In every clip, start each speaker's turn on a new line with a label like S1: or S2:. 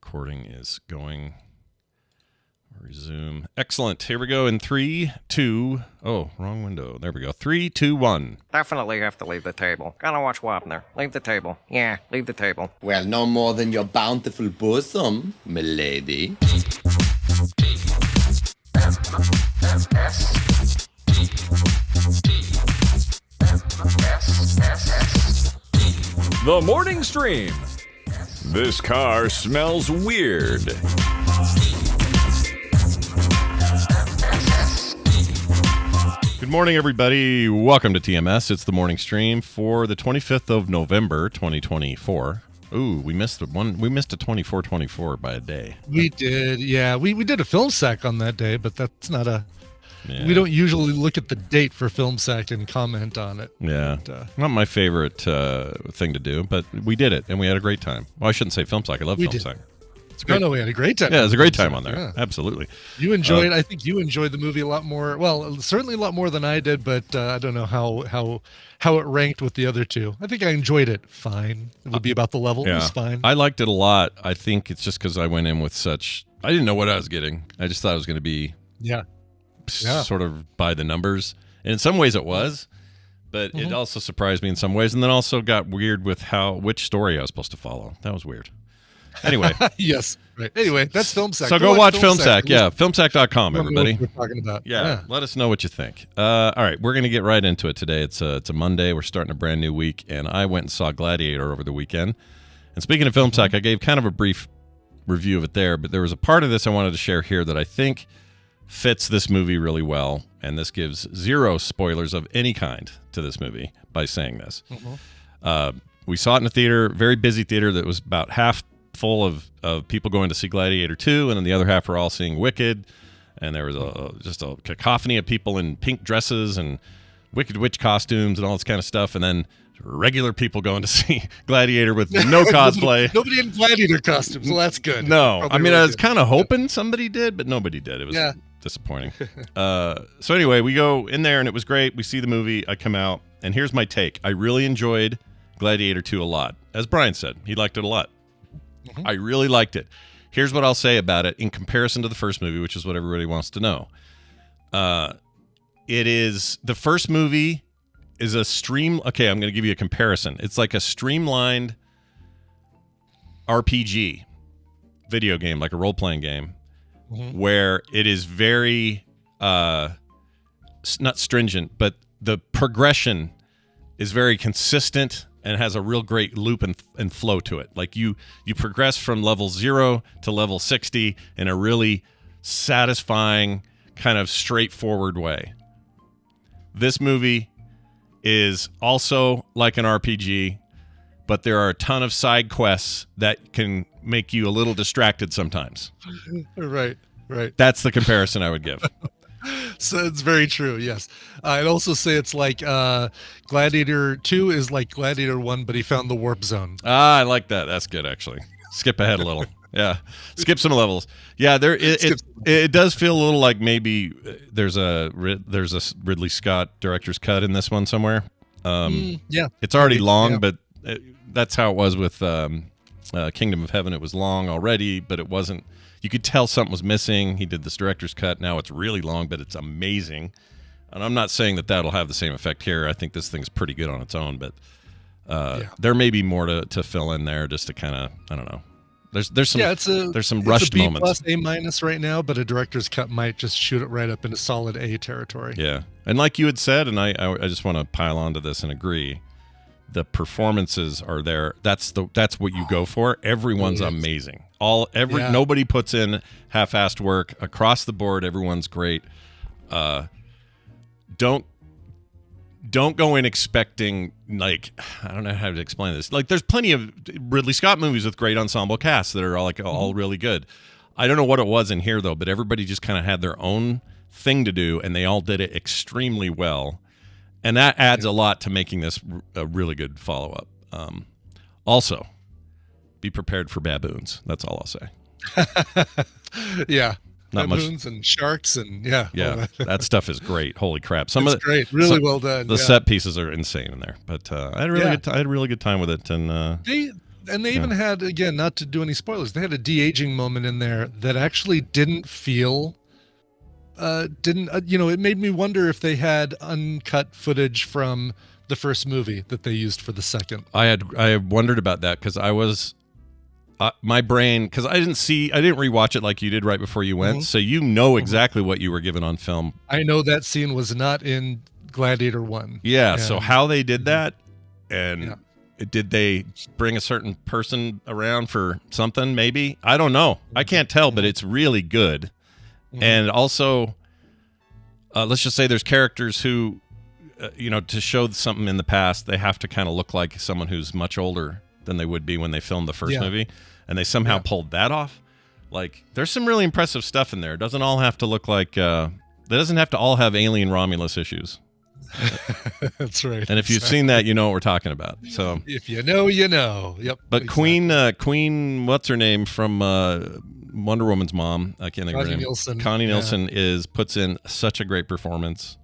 S1: recording is going. Resume. Excellent. Here we go in 3, 2. Oh, wrong window. There we go. 3, 2, 1.
S2: Definitely have to leave the table. Gotta watch Wapner. Leave the table. Yeah, leave the table.
S3: Well, no more than your bountiful bosom, milady.
S4: The Morning Stream. This car smells weird.
S1: Good morning, everybody. Welcome to TMS. It's the morning stream for the 25th of November, 2024. Ooh, we missed one. We missed a 24-24 by a day.
S5: We did, yeah. We did a film sack on that day, but that's not a.
S1: Yeah.
S5: We don't usually look at the date for film sack and comment on it.
S1: Yeah,
S5: But,
S1: not my favorite thing to do, but we did it and we had a great time. Well, I shouldn't say film sack. I love
S5: We
S1: film
S5: did.
S1: sack. It's great.
S5: No, we had a great time.
S1: Yeah, it was a great time
S5: Film
S1: on there.
S5: Sack, yeah.
S1: Absolutely.
S5: You enjoyed. I think you enjoyed the movie a lot more. Well, certainly a lot more than I did, but I don't know how it ranked with the other two. I think I enjoyed it fine. It would be about the level. It was fine.
S1: I liked it a lot. I think it's just because I went in with such. I didn't know what I was getting. I just thought it was going to be
S5: Yeah.
S1: sort of by the numbers. And in some ways it was, but it also surprised me in some ways. And then also got weird with which story I was supposed to follow. That was weird. Anyway.
S5: Yes. Right. Anyway, that's film sack.
S1: So go watch Film Sack. Yeah. Filmsack.com, everybody.
S5: What we're talking about.
S1: Yeah, let us know what you think. All right, we're going to get right into it today. It's a Monday. We're starting a brand new week, and I went and saw Gladiator over the weekend. And speaking of Film Sack, I gave kind of a brief review of it there, but there was a part of this I wanted to share here that I think fits this movie really well, and this gives zero spoilers of any kind to this movie by saying this. We saw it in a theater, very busy theater that was about half full of people going to see Gladiator 2, and then the other half were all seeing Wicked, and there was just a cacophony of people in pink dresses and Wicked Witch costumes and all this kind of stuff, and then regular people going to see Gladiator with no cosplay.
S5: Nobody in Gladiator costumes. Well, that's good.
S1: No,
S5: Probably
S1: I mean,
S5: really
S1: I was
S5: good.
S1: kind of hoping somebody did, but nobody did. It was disappointing. So anyway, we go in there, and it was great. We see the movie. I come out, and here's my take. I really enjoyed Gladiator 2 a lot. As Brian said, he liked it a lot. I really liked it. Here's what I'll say about it in comparison to the first movie, which is what everybody wants to know. The first movie is a okay, I'm going to give you a comparison. It's like a streamlined RPG video game, like a role-playing game, where it is very, not stringent, but the progression is very consistent and has a real great loop and flow to it. Like you progress from level 0 to level 60 in a really satisfying, kind of straightforward way. This movie is also like an RPG, but there are a ton of side quests that can make you a little distracted sometimes.
S5: Right.
S1: That's the comparison I would give.
S5: So it's very true. Yes. I'd also say it's like Gladiator 2 is like Gladiator 1, but he found the warp zone.
S1: I like that. That's good, actually. Skip ahead a little. Yeah. Skip some levels. Yeah, it does feel a little like maybe there's a Ridley Scott director's cut in this one somewhere.
S5: Yeah.
S1: It's already long,
S5: yeah.
S1: but that's how it was with Kingdom of Heaven. It was long already, but it wasn't. You could tell something was missing. He did this director's cut. Now it's really long, but it's amazing. And I'm not saying that that'll have the same effect here. I think this thing's pretty good on its own, but there may be more to fill in there just to kind of, I don't know. There's some rushed moments.
S5: It's a B+ A- right now, but a director's cut might just shoot it right up into solid A territory.
S1: Yeah. And like you had said, and I just want to pile onto this and agree, the performances are there. That's what you go for. Everyone's amazing. Nobody puts in half-assed work across the board. Everyone's great. Don't go in expecting, like, I don't know how to explain this. Like, there's plenty of Ridley Scott movies with great ensemble casts that are all really good. I don't know what it was in here though, but everybody just kind of had their own thing to do, and they all did it extremely well. And that adds a lot to making this a really good follow-up. Also, be prepared for baboons. That's all I'll say.
S5: Yeah.
S1: Not
S5: baboons and sharks and
S1: that stuff is great. Holy crap!
S5: It's great, really well done.
S1: The set pieces are insane in there. But I had a really good time with it. And
S5: And they even had, again, not to do any spoilers, they had a de-aging moment in there that actually didn't feel, it made me wonder if they had uncut footage from the first movie that they used for the second.
S1: I had wondered about that because I was, my brain, because I didn't rewatch it like you did right before you went, so you know exactly what you were given on film.
S5: I know that scene was not in Gladiator 1.
S1: Yeah, so how they did that, and did they bring a certain person around for something, maybe? I don't know. I can't tell, but it's really good. And also, let's just say there's characters who, to show something in the past, they have to kind of look like someone who's much older than they would be when they filmed the first movie, and they somehow pulled that off. Like, there's some really impressive stuff in there. It doesn't all have to look like, it doesn't have to all have alien Romulus issues.
S5: That's right.
S1: And if you've seen that, you know what we're talking about. So
S5: if you know, you know. Yep.
S1: But exactly. Queen, what's her name from Wonder Woman's mom? I can't think of her name.
S5: Nielsen.
S1: Connie Nielsen puts in such a great performance.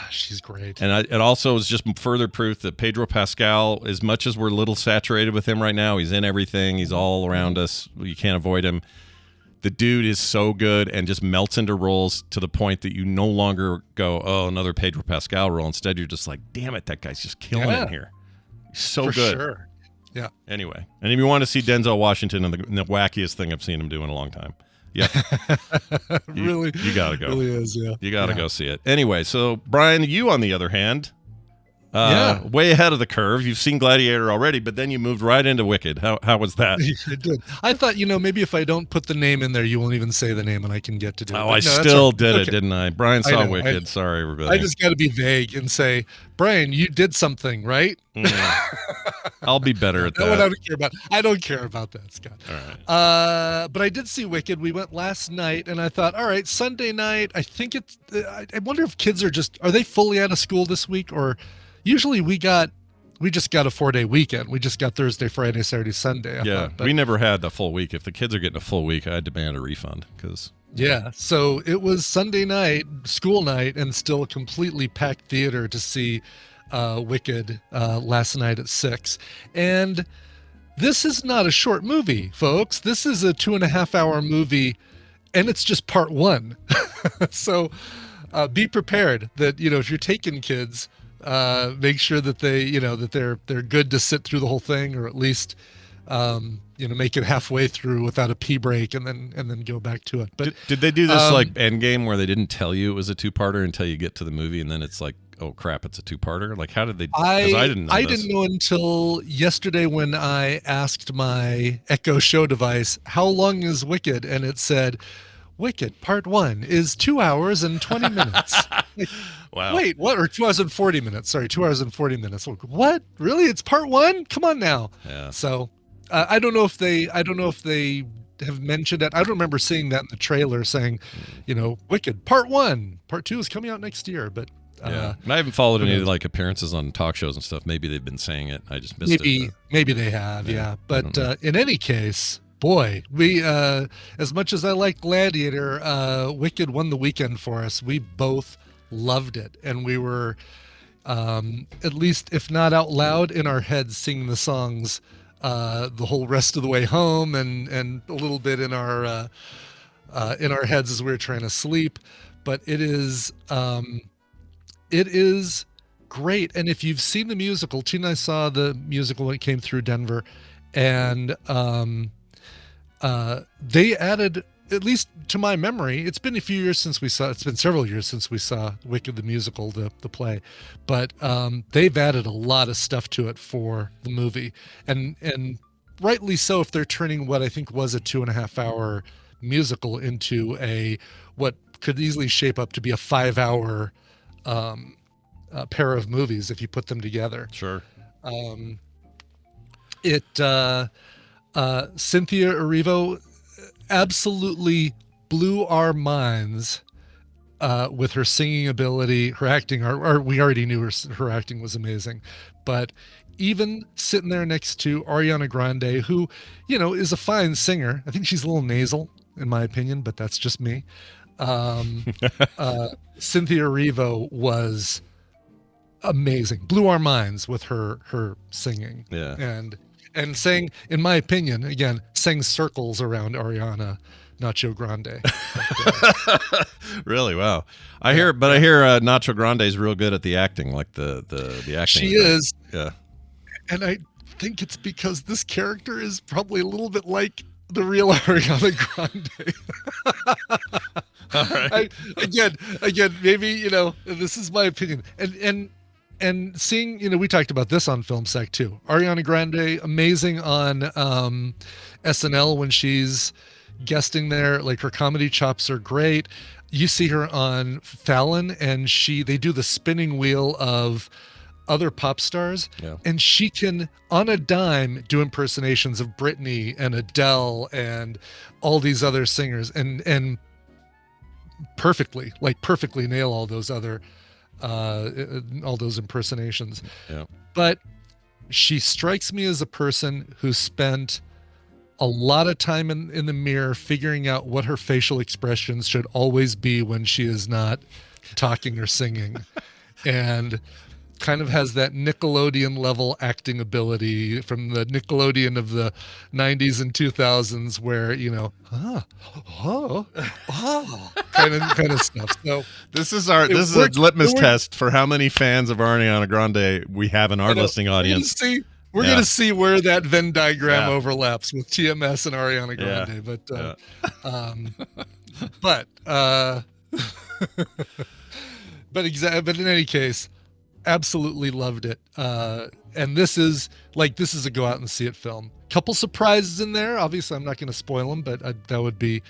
S5: She's great.
S1: And it also is just further proof that Pedro Pascal, as much as we're a little saturated with him right now, he's in everything. He's all around us. You can't avoid him. The dude is so good and just melts into roles to the point that you no longer go, oh, another Pedro Pascal role. Instead, you're just like, damn it, that guy's just killing it here. He's so
S5: For
S1: good.
S5: Sure. Yeah.
S1: Anyway, and if you want to see Denzel Washington in the wackiest thing I've seen him do in a long time, you got to go.
S5: Really is, yeah.
S1: You got to go see it. Anyway, so Brian, you on the other hand, way ahead of the curve. You've seen Gladiator already, but then you moved right into Wicked. How was that?
S5: I did. I thought, maybe if I don't put the name in there, you won't even say the name and I can get to do it.
S1: Oh, I still did it, didn't I? Brian saw Wicked. Sorry, everybody.
S5: I just got to be vague and say, Brian, you did something, right?
S1: I'll be better at that.
S5: What I don't care about. I don't care about that, Scott.
S1: All right.
S5: But I did see Wicked. We went last night, and I thought, all right, Sunday night. I think it's. I wonder if kids are they fully out of school this week, or usually we just got a 4-day weekend. We just got Thursday, Friday, Saturday, Sunday.
S1: We never had the full week. If the kids are getting a full week, I demand a refund because.
S5: Yeah, so it was Sunday night, school night, and still a completely packed theater to see Wicked last night at 6. And this is not a short movie, folks. This is a 2.5-hour movie, and it's just part 1. So be prepared that, if you're taking kids, make sure that they're good to sit through the whole thing, or at least make it halfway through without a pee break and then go back to it. But
S1: did they do this like Endgame where they didn't tell you it was a 2-parter until you get to the movie and then it's like, oh crap, it's a 2-parter? Like, how did they? Because I didn't know. I
S5: didn't know until yesterday when I asked my Echo Show device, how long is Wicked? And it said, Wicked Part 1 is 2 hours and 20 minutes.
S1: Wow.
S5: Wait, what? Or 2 hours and 40 minutes. Sorry, 2 hours and 40 minutes. What? Really? It's part 1? Come on now.
S1: Yeah.
S5: So I don't know if they have mentioned it. I don't remember seeing that in the trailer saying, Wicked Part 1, Part 2 is coming out next year. But
S1: yeah, and I haven't followed any like appearances on talk shows and stuff. Maybe they've been saying it. I just missed it.
S5: Maybe they have. Yeah. But in any case, boy, we as much as I like Gladiator, Wicked won the weekend for us. We both loved it, and we were at least, if not out loud, in our heads singing the songs the whole rest of the way home, and a little bit in our heads as we were trying to sleep. But it is great. And if you've seen the musical, Tina and I saw the musical when it came through Denver, and they added, at least to my memory, it's been several years since we saw Wicked the musical, the play, but they've added a lot of stuff to it for the movie, and rightly so if they're turning what I think was a 2.5-hour musical into what could easily shape up to be a 5-hour pair of movies if you put them together.
S1: Sure.
S5: Cynthia Erivo absolutely blew our minds with her singing ability, her acting. We already knew her acting was amazing, but even sitting there next to Ariana Grande, who, is a fine singer. I think she's a little nasal in my opinion, but that's just me. Cynthia Erivo was amazing, blew our minds with her singing.
S1: Yeah.
S5: And and sang, in my opinion, again, sang circles around Ariana Nacho Grande.
S1: Really? Wow. I hear Nacho Grande is real good at the acting, like the acting.
S5: She is.
S1: Yeah.
S5: And I think it's because this character is probably a little bit like the real Ariana Grande.
S1: All right.
S5: Again, maybe, this is my opinion. And seeing, we talked about this on Film Sec too. Ariana Grande, amazing on SNL when she's guesting there. Like, her comedy chops are great. You see her on Fallon, and they do the spinning wheel of other pop stars, and she can, on a dime, do impersonations of Britney and Adele and all these other singers, and perfectly nail all those other all those impersonations.
S1: Yeah.
S5: But she strikes me as a person who spent a lot of time in the mirror figuring out what her facial expressions should always be when she is not talking or singing, and kind of has that Nickelodeon level acting ability from the Nickelodeon of the 90s and 2000s, where kind of stuff. So
S1: this is a litmus test for how many fans of Ariana Grande we have in our listening audience.
S5: We're going to see where that Venn diagram overlaps with TMS and Ariana Grande. But in any case, absolutely loved it. And this is a go out and see it film. Couple surprises in there. Obviously, I'm not going to spoil them, but that would be,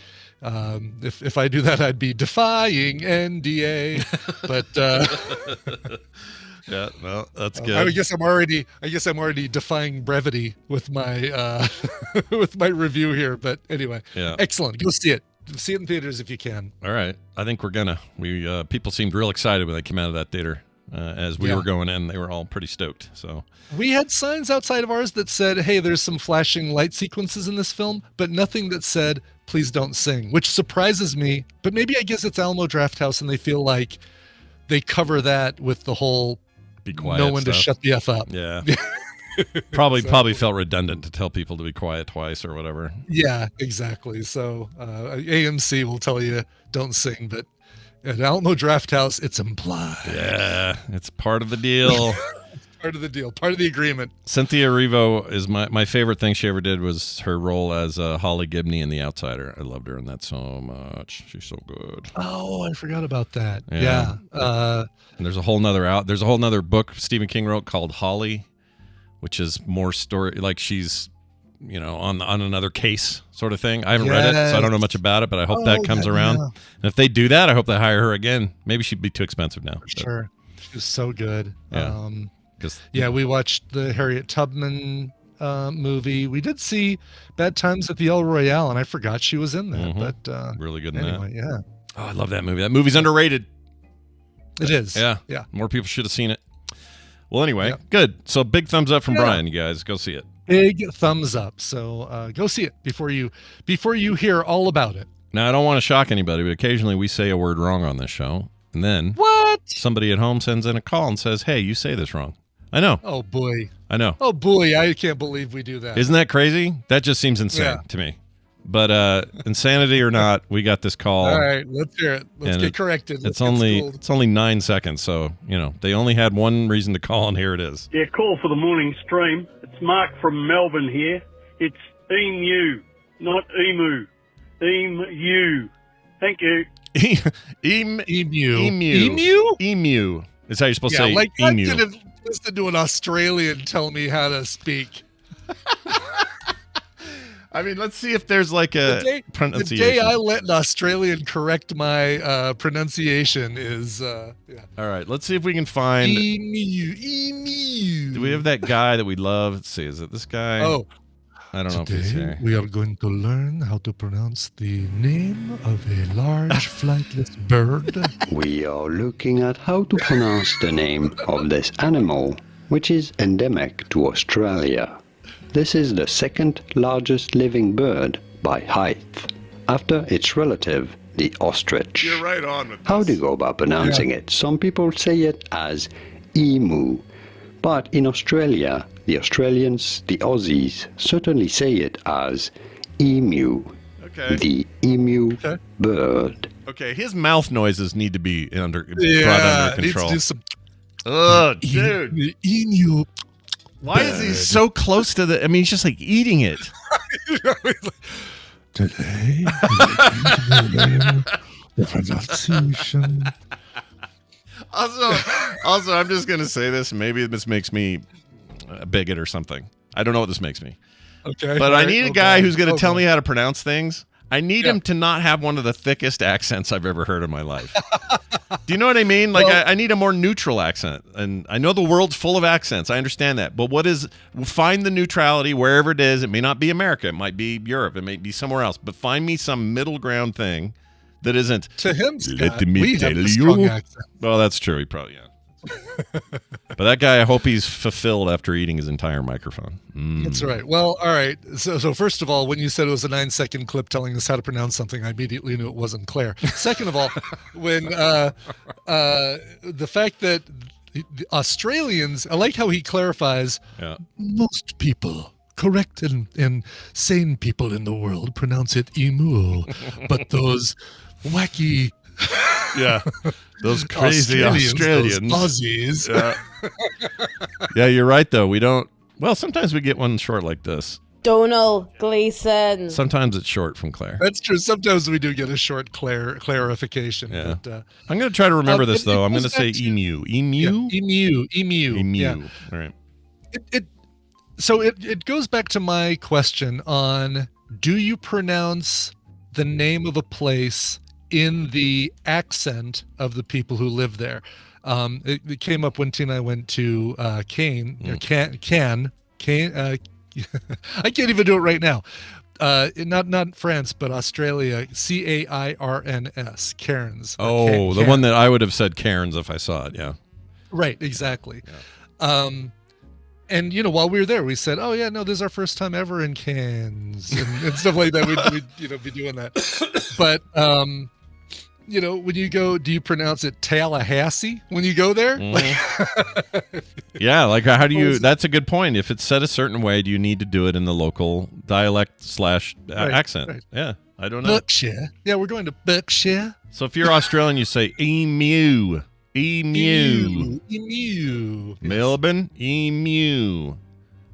S5: if I do that, I'd be defying NDA. But
S1: yeah, well, that's good.
S5: I guess I'm already defying brevity with my with my review here. But anyway, excellent. Go see it. See it in theaters if you can.
S1: All right, I think we're gonna. People seemed real excited when they came out of that theater. As we were going in, they were all pretty stoked. So
S5: we had signs outside of ours that said, "Hey, there's some flashing light sequences in this film," but nothing that said, "Please don't sing," which surprises me. But maybe I guess it's Alamo Drafthouse, and they feel like they cover that with the whole
S1: be quiet.
S5: No one
S1: stuff.
S5: to shut the F up.
S1: Yeah. Probably felt redundant to tell people to be quiet twice or whatever.
S5: Yeah, exactly. So AMC will tell you don't sing, but at Alamo Drafthouse, it's implied.
S1: Yeah, it's part of the deal.
S5: Part of the deal. Part of the agreement.
S1: Cynthia Erivo is my favorite thing she ever did was her role as Holly Gibney in The Outsider. I loved her in that so much. She's so good.
S5: Oh, I forgot about that. Yeah.
S1: And there's a whole nother book Stephen King wrote called Holly, which is more story, like she's, on another case sort of thing. I haven't read it, so I don't know much about it, but I hope that comes around. Yeah. And if they do that, I hope they hire her again. Maybe she'd be too expensive now.
S5: Sure. She's so good.
S1: Yeah.
S5: We watched the Harriet Tubman movie. We did see Bad Times at the El Royale, and I forgot she was in that. But
S1: really good in
S5: anyway,
S1: that.
S5: Yeah.
S1: Oh, I love that movie. That movie's underrated.
S5: It is.
S1: Yeah.
S5: Yeah.
S1: More people should have seen it. Well, anyway, good. So big thumbs up from Brian, you guys. Go see it.
S5: Big thumbs up. So go see it before you hear all about it.
S1: Now, I don't want to shock anybody, but occasionally we say a word wrong on this show. And then somebody at home sends in a call and says, "Hey, you say this wrong." I know.
S5: Oh, boy.
S1: I know.
S5: Oh, boy. I can't believe we do that.
S1: Isn't that crazy? That just seems insane to me. But insanity or not, we got this call.
S5: All right, let's hear it. Let's get corrected.
S1: It's only 9 seconds, so they only had one reason to call, and here it is.
S6: Yeah, call for the morning stream. It's Mark from Melbourne here. It's emu, not emu. Emu. Thank you.
S5: Emu.
S1: Emu. It's how you're supposed to say
S5: like
S1: emu.
S5: I'm gonna listen to an Australian tell me how to speak.
S1: I mean, let's see if there's like a pronunciation.
S5: The day I let an Australian correct my pronunciation is
S1: All right, let's see if we can find
S5: emu.
S1: Do we have that guy that we love? Let's see, is it this guy?
S5: Oh,
S1: I don't know if he's here.
S5: We are going to learn how to pronounce the name of a large flightless bird.
S7: We are looking at how to pronounce the name of this animal, which is endemic to Australia. This is the second largest living bird by height, after its relative, the ostrich.
S1: You're right on with this.
S7: How do you go about pronouncing it? Some people say it as emu, But in Australia, the Australians, the Aussies, certainly say it as emu.
S1: Okay.
S7: The emu
S5: Okay.
S7: bird.
S1: Okay, his mouth noises need to be brought under
S5: Needs
S1: control.
S5: to do some
S1: Oh, dude.
S5: emu.
S1: Why is he so close to the... I mean, he's just like eating it.
S5: Today, the pronunciation.
S1: Also, I'm just going to say this. Maybe this makes me a bigot or something. I don't know what this makes me.
S5: Okay.
S1: But I need a guy who's going to tell
S5: me.
S1: me how to pronounce things. I need him to not have one of the thickest accents I've ever heard in my life. Do you know what I mean? Like,
S5: Well-
S1: I need a more neutral accent. And I know the world's full of accents. I understand that. But find the neutrality wherever it is. It may not be America. It might be Europe. It may be somewhere else. But find me some middle ground thing that isn't.
S5: To him, Scott,
S1: Let me
S5: we
S1: tell
S5: have a strong
S1: you.
S5: accent.
S1: Well, that's true. He probably, yeah. But that guy, I hope he's fulfilled after eating his entire microphone.
S5: That's right. Well, all right. So first of all, when you said it was a 9-second clip telling us how to pronounce something, I immediately knew it wasn't Claire. Second of all, when the fact that the Australians, I like how he clarifies,
S1: Yeah.
S5: most people, correct and sane people in the world pronounce it emu, but those wacky
S1: Yeah. Those crazy Australians.
S5: those Aussies.
S1: Yeah, you're right, though. We don't. Well, sometimes we get one short like this.
S8: Donald Gleason.
S1: Sometimes it's short from Claire.
S5: That's true. Sometimes we do get a short clarification.
S1: Yeah.
S5: But,
S1: I'm going to try to remember this,
S5: it
S1: though. I'm
S5: goes
S1: going to say
S5: back to-
S1: emu.
S5: yeah,
S1: Emu?
S5: emu. Yeah.
S1: All right.
S5: So it goes back to my question on, do you pronounce the name of a place in the accent of the people who live there? It came up when Tina and I went to Cairns. I can't even do it right now. Not France, but Australia. Cairns. Cairns.
S1: Oh, the one that I would have said Cairns if I saw it. Yeah.
S5: Right, exactly. And while we were there, we said, "Oh yeah, no, this is our first time ever in Cairns," and stuff like that. We'd be doing that. But when you go, do you pronounce it Tallahassee when you go there?
S1: Yeah, like how do you? That's a good point. If it's said a certain way, do you need to do it in the local dialect / accent?
S5: right.
S1: Yeah, I don't know.
S5: Berkshire. Yeah, we're going to Berkshire.
S1: So if you're Australian, you say emu. Emu.
S5: Emu.
S1: Melbourne, emu.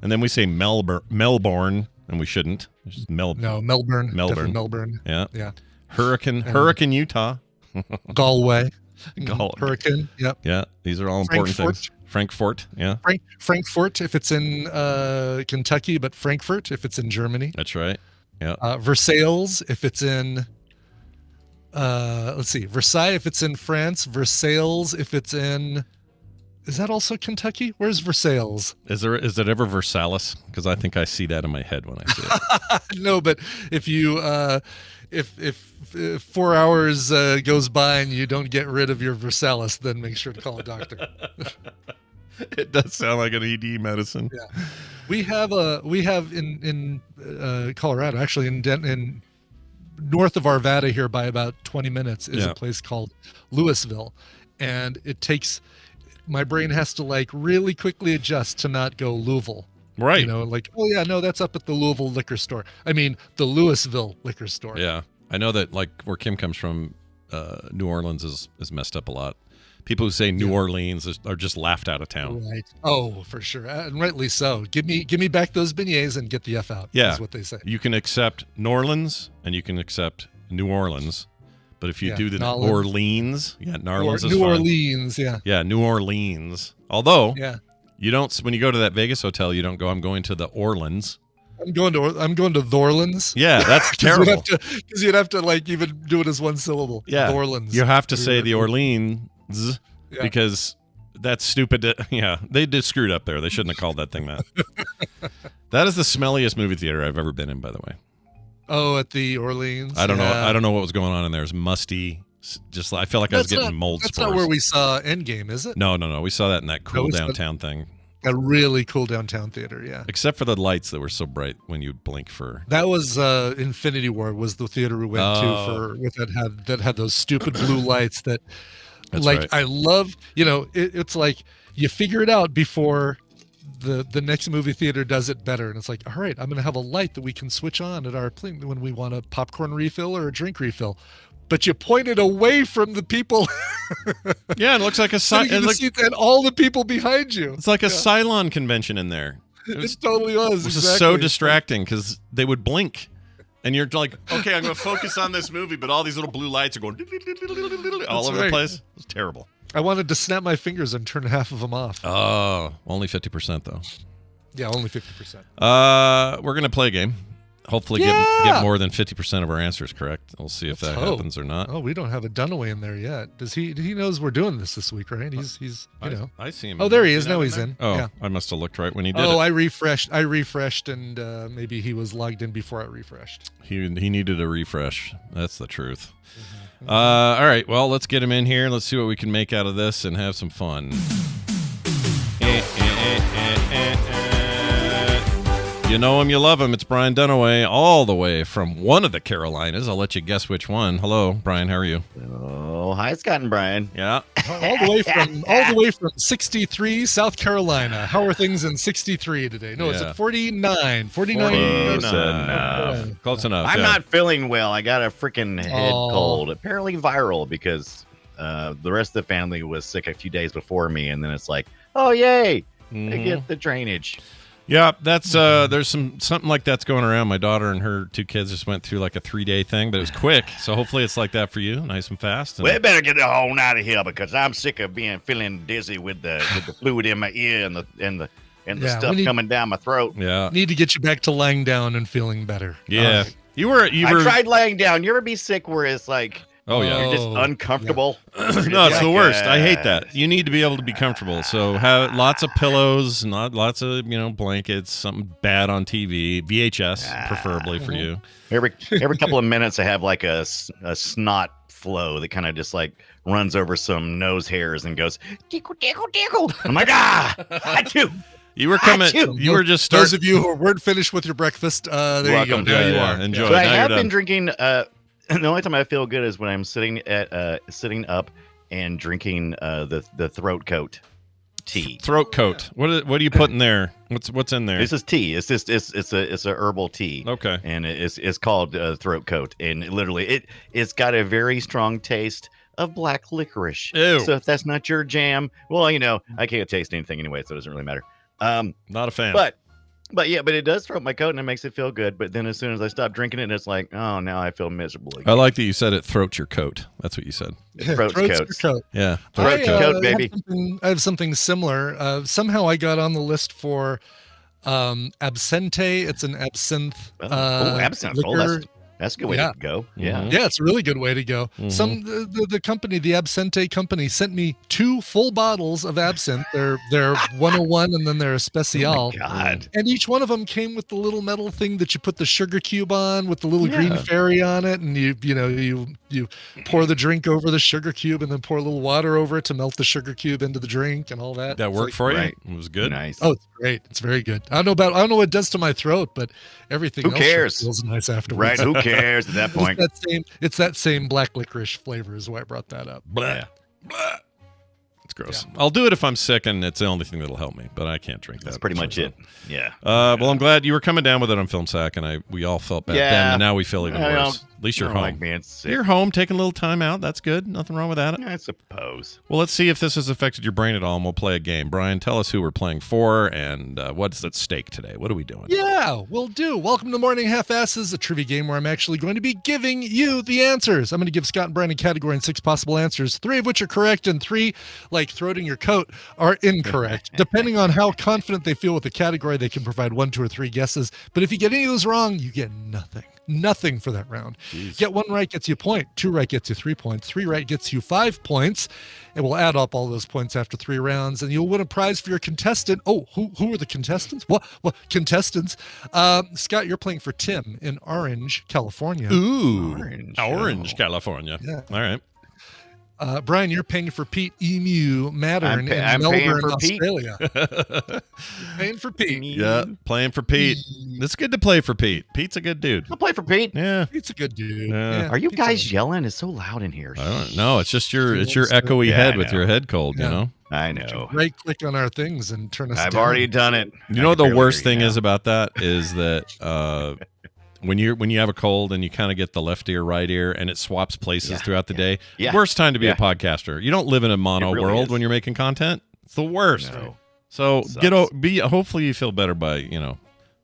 S1: And then we say Melbourne, and we shouldn't. It's just
S5: No, Melbourne. Definitely Melbourne.
S1: Yeah.
S5: Yeah.
S1: Hurricane, Utah.
S5: Galway.
S1: Galway.
S5: Hurricane. Yep.
S1: Yeah, these are all important things. Frankfurt, yeah.
S5: Frankfurt if it's in Kentucky, but Frankfurt if it's in Germany.
S1: That's right. Yeah.
S5: Versailles if it's in let's see, Versailles if it's in France, Versailles if it's in, is that also Kentucky? Where's Versailles?
S1: Is it ever Versailles? Because I think I see that in my head when I see it.
S5: No, but if you if 4 hours goes by and you don't get rid of your Versailles, then make sure to call a doctor.
S1: It does sound like an ED medicine.
S5: Yeah. We have in Colorado, actually in north of Arvada here by about 20 minutes is a place called Louisville, and it takes, my brain has to like really quickly adjust to not go Louisville.
S1: Right.
S5: Like, oh yeah, no, that's up at the Louisville liquor store. I mean, the Louisville liquor store.
S1: Yeah. I know that like where Kim comes from, New Orleans is messed up a lot. People who say New Orleans are just laughed out of town.
S5: Right. Oh, for sure. And rightly so. Give me back those beignets and get the F out.
S1: Yeah.
S5: Is what they say.
S1: You can accept New Orleans and you can accept New Orleans. But if you do the
S5: Nolans.
S1: Orleans, New Orleans is
S5: New
S1: fine.
S5: Orleans, yeah.
S1: Yeah, New Orleans. Although,
S5: Yeah.
S1: you don't, when you go to that Vegas hotel, you don't go, I'm going to the Orleans.
S5: I'm going to Thorlands.
S1: Yeah, that's terrible.
S5: Because you'd have to like even do it as one syllable.
S1: Yeah.
S5: Thorlands.
S1: You have to say the Orleans
S5: Yeah.
S1: because that's stupid. Yeah, they did screwed up there. They shouldn't have called that thing that. That is the smelliest movie theater I've ever been in, by the way.
S5: Oh, at the Orleans.
S1: I don't know.
S5: Yeah.
S1: I don't know what was going on in there. It was musty. Just I felt like I was getting mold
S5: That's
S1: spores.
S5: not where we saw Endgame, is it?
S1: No. We saw that in that cool
S5: we saw-
S1: downtown thing.
S5: A really cool downtown theater, yeah.
S1: Except for the lights that were so bright when you blink for.
S5: That was Infinity War was the theater we went that had those stupid blue lights that
S1: That's
S5: like
S1: right.
S5: I love, it's like you figure it out before the next movie theater does it better, and it's like, all right, I'm going to have a light that we can switch on at our thing when we want a popcorn refill or a drink refill. But you pointed away from the people.
S1: Yeah, it looks like
S5: and all the people behind you.
S1: It's like a Cylon convention in there.
S5: It totally was.
S1: It was just so distracting because they would blink. And you're like, okay, I'm going to focus on this movie, but all these little blue lights are going all over the place. It was terrible.
S5: I wanted to snap my fingers and turn half of them off.
S1: Oh, only 50% though.
S5: Yeah, only 50%.
S1: We're going to play a game. Hopefully get more than 50% of our answers correct. We'll see if that happens or not.
S5: Oh, we don't have a Dunaway in there yet. Does he knows we're doing this week, right? He's you know.
S1: I see him.
S5: Oh, there he is. Now he's in.
S1: Oh,
S5: yeah.
S1: I must have looked right when he did it.
S5: I refreshed and maybe he was logged in before I refreshed.
S1: He needed a refresh. That's the truth. All right, well, let's get him in here. Let's see what we can make out of this and have some fun. You know him, you love him. It's Brian Dunaway, all the way from one of the Carolinas. I'll let you guess which one. Hello, Brian. How are you?
S9: Oh, hi, Scott and Brian.
S1: Yeah.
S5: all the way from 63, South Carolina. How are things in 63 today? No, it's at 49. 49.
S1: Close enough.
S9: I'm not feeling well. I got a freaking head cold. Apparently viral because the rest of the family was sick a few days before me, and then it's like, oh yay, I get the drainage.
S1: Yeah, that's there's something like that's going around. My daughter and her 2 kids just went through like a 3-day thing, but it was quick. So hopefully it's like that for you, nice and fast.
S9: We better get the whole out of here because I'm sick of feeling dizzy with the fluid in my ear and the stuff coming down my throat.
S1: Yeah,
S5: need to get you back to lying down and feeling better.
S1: Yeah, you were.
S9: I tried laying down. You ever be sick where it's like?
S1: Oh yeah,
S9: you're just uncomfortable.
S1: Yeah. No, it's the worst. I hate that. You need to be able to be comfortable. So have lots of pillows, lots of blankets, something bad on TV, VHS preferably for you.
S9: Every couple of minutes, I have like a snot flow that kind of just like runs over some nose hairs and goes tickle tickle tickle. I'm like achoo.
S1: You were coming. You were just starting.
S5: Those of you who weren't finished with your breakfast, there
S1: welcome.
S5: you go. Now you are.
S1: Enjoy.
S9: So I have been drinking. The only time I feel good is when I'm sitting up and drinking the throat coat tea.
S1: Throat coat. What are you putting there? What's in there?
S9: This is tea. It's a herbal tea.
S1: Okay.
S9: And it's called throat coat, and it's got a very strong taste of black licorice.
S1: Ew.
S9: So if that's not your jam, well, I can't taste anything anyway, so it doesn't really matter.
S1: Not a fan.
S9: But it does throat my coat and it makes it feel good. But then as soon as I stop drinking it, it's like, oh, now I feel miserable again.
S1: I like that you said it throats your coat. That's what you said.
S9: Throats coat.
S1: Yeah.
S9: Throat coat, baby.
S5: I have something similar. Somehow I got on the list for absente. It's an absinthe.
S9: Absinthe.
S5: Liquor.
S9: That's a good way to go. Yeah.
S5: Yeah, it's a really good way to go. The company, the Absente company, sent me 2 full bottles of absinthe. They're 101 and then they're a Special.
S9: Oh my God.
S5: And each one of them came with the little metal thing that you put the sugar cube on with the little green fairy on it, and you pour the drink over the sugar cube and then pour a little water over it to melt the sugar cube into the drink and all that.
S1: That worked for you?
S9: Right.
S1: It was good.
S9: Nice.
S5: Oh, it's great. It's very good. I don't know what it does to my throat, but everything
S9: Who cares?
S5: Feels nice afterwards.
S9: Right. Who cares at that point?
S5: It's that same black licorice flavor is why I brought that up.
S1: Blah. Blah. It's gross. Yeah. I'll do it if I'm sick, and it's the only thing that'll help me, but I can't drink that.
S9: That's pretty much it. Yeah.
S1: Well, I'm glad you were coming down with it on Film Sack, and we all felt bad then, and now we feel even worse. At least you're home.
S9: Like being sick.
S1: You're home, taking a little time out. That's good. Nothing wrong with that.
S9: I suppose.
S1: Well, let's see if this has affected your brain at all, and we'll play a game. Brian, tell us who we're playing for, and what's at stake today. What are we doing?
S5: Yeah, we'll do. Welcome to Morning Half-Asses, a trivia game where I'm actually going to be giving you the answers. I'm going to give Scott and Brian a category and 6 possible answers, 3 of which are correct, and 3, like throating your coat, are incorrect. Depending on how confident they feel with the category, they can provide 1, 2, or 3 guesses. But if you get any of those wrong, you get nothing. Nothing for that round.
S1: Jeez.
S5: Get 1 right gets you a point. 2 right gets you 3 points. 3 right gets you 5 points. And we'll add up all those points after 3 rounds, and you'll win a prize for your contestant. Oh, who are the contestants? What contestants? Scott, you're playing for Tim in Orange, California.
S1: Ooh, Orange, California.
S5: Yeah.
S1: All right.
S5: Brian, you're paying for Pete Emu Mattern in
S9: I'm paying
S5: Melbourne,
S9: for Pete.
S5: Australia. Paying for Pete.
S1: Yeah, playing for Pete. It's good to play for Pete. Pete's a good dude.
S9: I'll play for Pete.
S1: Yeah.
S5: Pete's a good dude.
S1: Yeah.
S9: Are you
S5: Pete's
S9: guys yelling? It's so loud in here.
S1: I don't know. It's just it's your
S5: Yeah,
S1: echoey
S9: I
S1: head with
S9: know.
S1: your head cold,
S5: Yeah.
S1: you know?
S9: I know.
S5: Right click on our things and turn us
S9: I've
S5: down.
S9: already done it.
S1: You know what the
S9: barely
S1: worst
S9: hear you
S1: thing
S9: now.
S1: is about that is that when you have a cold and you kind of get the left ear, right ear, and it swaps places throughout the day.
S9: Yeah.
S1: Worst time to be a
S9: Yeah.
S1: podcaster. You don't live in a mono
S9: really
S1: world
S9: is.
S1: when you're making content. It's the worst.
S9: No.
S1: So
S9: Sucks.
S1: hopefully you feel better by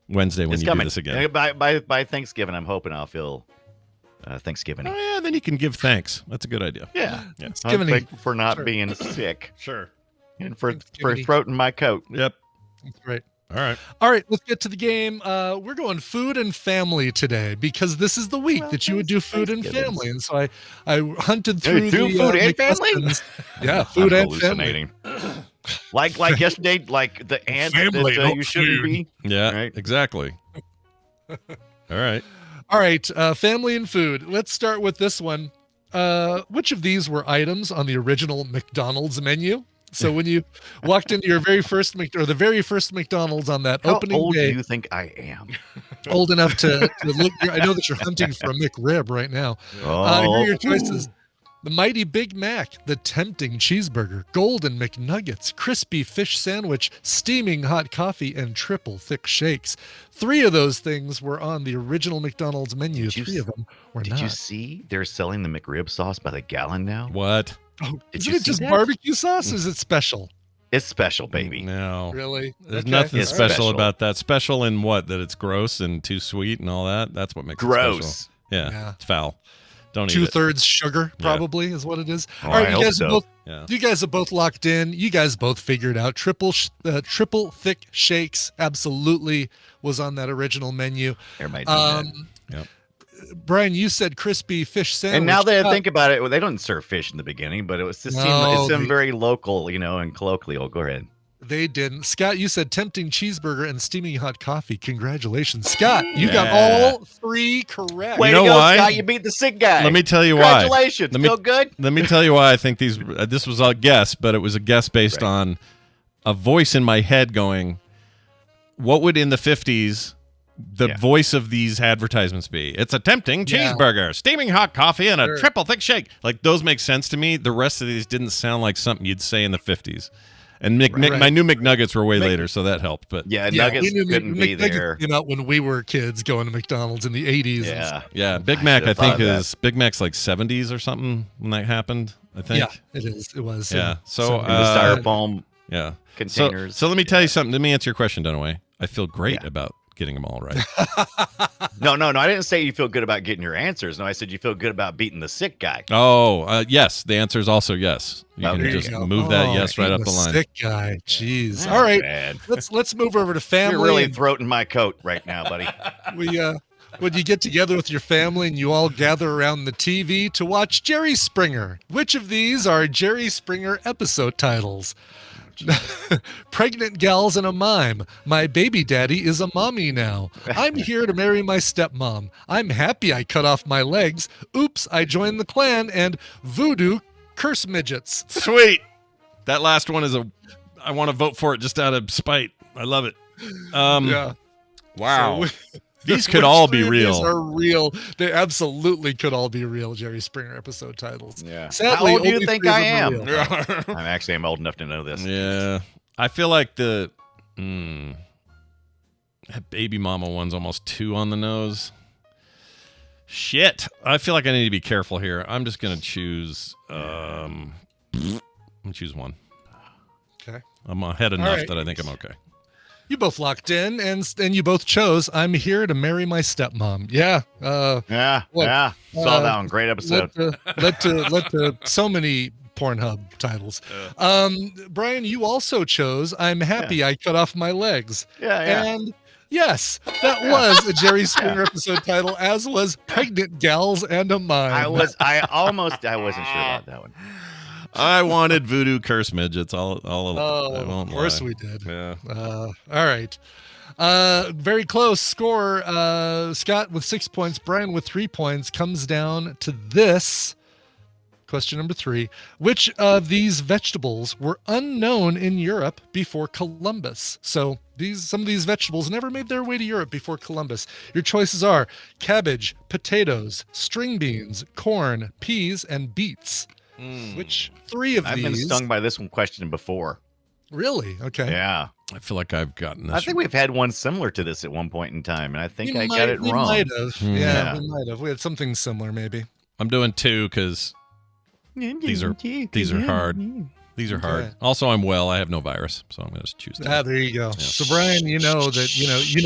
S1: Wednesday when
S9: It's
S1: you
S9: coming.
S1: do this again.
S9: By Thanksgiving, I'm hoping I'll feel Thanksgiving.
S1: Oh yeah, then you can give thanks. That's a good idea.
S9: Yeah.
S1: Yeah.
S9: I'm
S5: Thanksgiving-y.
S9: thankful for not
S5: Sure.
S9: being sick
S1: Sure.
S9: and for
S5: Thanksgiving-y.
S9: throating my coat.
S1: Yep.
S5: That's right.
S1: All right.
S5: All right, let's get to the game. We're going food and family today because this is the week that you would do food and
S9: Thanksgiving.
S5: family, and so I hunted through
S9: do
S5: the
S9: food and
S5: the
S9: family?
S5: questions. Yeah, food
S9: I'm
S5: and family.
S9: hallucinating. like yesterday, like the ant
S5: Family,
S9: that
S5: not
S9: you shouldn't
S5: food.
S9: be.
S1: Yeah.
S9: Right.
S1: Exactly. All right.
S5: All right, family and food. Let's start with this one. Which of these were items on the original McDonald's menu? So when you walked into your very first the very first McDonald's on that
S9: How
S5: opening
S9: old
S5: day,
S9: do you think I am?
S5: old enough to look. I know that you're hunting for a McRib right now. Here are your choices: the Mighty Big Mac, the Tempting Cheeseburger, Golden McNuggets, Crispy Fish Sandwich, Steaming Hot Coffee, and Triple Thick Shakes. 3 of those things were on the original McDonald's menu.
S9: Did you
S5: 3 of them were
S9: Did
S5: not.
S9: you see they're selling the McRib sauce by the gallon now?
S1: What?
S5: Oh,
S9: Did
S5: isn't
S9: you
S5: it
S9: see
S5: just
S9: that?
S5: barbecue sauce? Or is it special?
S9: It's special, baby.
S1: No.
S5: Really?
S1: There's
S5: Okay.
S1: nothing
S9: It's
S1: special
S9: special.
S1: about that. Special in what? That it's gross and too sweet and all that? That's what makes it
S9: Gross.
S1: special. Yeah.
S5: Yeah.
S1: It's foul. Don't eat it.
S5: 2/3 sugar, probably, is what it is.
S9: Oh,
S5: All right,
S9: I
S5: you
S9: hope
S5: guys
S9: so.
S5: are both.
S1: Yeah.
S5: You guys are both locked in. You guys both figured out triple thick shakes. Absolutely was on that original menu.
S9: Everybody did that.
S1: Yep.
S5: Brian, you said crispy fish sandwich.
S9: And now that I
S5: Scott,
S9: think about it, well, they don't serve fish in the beginning, but it was just
S5: No,
S9: it seemed
S5: they-
S9: very local, and colloquial. Go ahead.
S5: they didn't. Scott, you said tempting cheeseburger and steaming hot coffee. Congratulations, Scott. You got
S1: Yeah.
S5: all 3 correct.
S9: Way
S1: You know
S9: to go,
S1: why?
S9: Scott! You beat the sick guy.
S1: Let me tell you why.
S9: Congratulations.
S1: Let me-
S9: Feel good?
S1: Let me tell you why I think these. This was a guess, but it was a guess based
S9: Right.
S1: on a voice in my head going, "What would in the 50s the
S9: Yeah.
S1: voice of these advertisements be? It's a tempting
S5: Yeah.
S1: cheeseburger, steaming hot coffee, and a
S5: Sure.
S1: triple thick shake." Like those make sense to me. The rest of these didn't sound like something you'd say in the 50s. And
S5: Right.
S1: my new McNuggets were way later, so that helped. But
S9: Yeah,
S5: Yeah,
S9: Nuggets
S5: we knew
S9: couldn't be
S5: McNuggets
S9: there.
S5: came out when we were kids going to McDonald's in the 80s. and
S9: Yeah.
S1: yeah, Big
S9: I
S1: Mac I
S9: should've
S1: think
S9: thought of that.
S1: is Big Mac's like 70s or something when that happened. I think.
S5: Yeah, it is. It was.
S1: Yeah. So,
S9: And the styrofoam
S1: Yeah.
S9: containers.
S1: So let me tell you something. Let me answer your question, Dunaway. I feel great
S9: Yeah.
S1: about getting them all right.
S9: No, I didn't say you feel good about getting your answers. No, I said you feel good about beating the sick guy.
S1: Oh, yes. The answer is also yes. You
S9: Oh,
S1: can
S9: there you
S1: just
S9: go.
S1: move that
S5: Oh,
S1: yes right
S5: being
S1: up the line.
S5: Sick guy. Jeez.
S9: That's
S5: All right.
S9: bad.
S5: Let's move over to family.
S9: You're really
S5: and
S9: throating my coat right now, buddy.
S5: we when you get together with your family and you all gather around the TV to watch Jerry Springer. Which of these are Jerry Springer episode titles? Pregnant Gals and a Mime. My Baby Daddy is a Mommy Now. I'm here to marry my stepmom. I'm happy I cut off my legs. Oops, I joined the clan. And Voodoo Curse Midgets.
S1: Sweet. That last one is I want to vote for it just out of spite. I love it.
S5: Yeah.
S1: Wow.
S5: So-
S1: These could
S5: Which
S1: all
S5: 3
S1: be
S5: of these
S1: real.
S5: are real. They absolutely could all be real Jerry Springer episode titles.
S9: Yeah.
S5: Sadly,
S9: How old do you
S5: only
S9: think
S5: 3 of
S9: I
S5: them
S9: am?
S5: are real.
S9: I'm old enough to know this.
S1: Yeah. I feel like that Baby Mama one's almost 2 on the nose. Shit. I feel like I need to be careful here. I'm just going to choose I'm gonna choose 1.
S5: Okay.
S1: I'm ahead enough
S5: right.
S1: that I think I'm okay.
S5: You both locked in, and you both chose. I'm here to marry my stepmom. Yeah.
S9: Yeah.
S5: Look,
S9: Yeah. Saw that one. Great episode.
S5: Led to so many Pornhub titles. Brian, you also chose. I'm happy I cut off my legs.
S9: Yeah.
S5: And yes, that was a Jerry Springer episode title, as was Pregnant Gals and a Mime.
S9: I wasn't sure about that one.
S1: I wanted Voodoo Curse Midgets. I won't
S5: Of course
S1: lie.
S5: we did.
S1: Yeah.
S5: All right. Very close score. Scott with 6 points. Brian with 3 points. Comes down to this Question number 3. Which of these vegetables were unknown in Europe before Columbus? So some of these vegetables never made their way to Europe before Columbus. Your choices are cabbage, potatoes, string beans, corn, peas, and beets. Which 3 of
S9: I've
S5: these?
S9: been stung by this one question before.
S5: Really? Okay.
S9: Yeah.
S1: I feel like I've gotten this.
S9: I think we've had one similar to this at one point in time, and I think I got it
S5: We
S9: wrong.
S5: might have. Yeah, we might have. We had something similar, maybe.
S1: I'm doing 2 because these are hard. These are hard.
S5: Okay.
S1: Also, I'm well. I have no virus, so I'm going to choose 2.
S5: There you go. So Brian, you know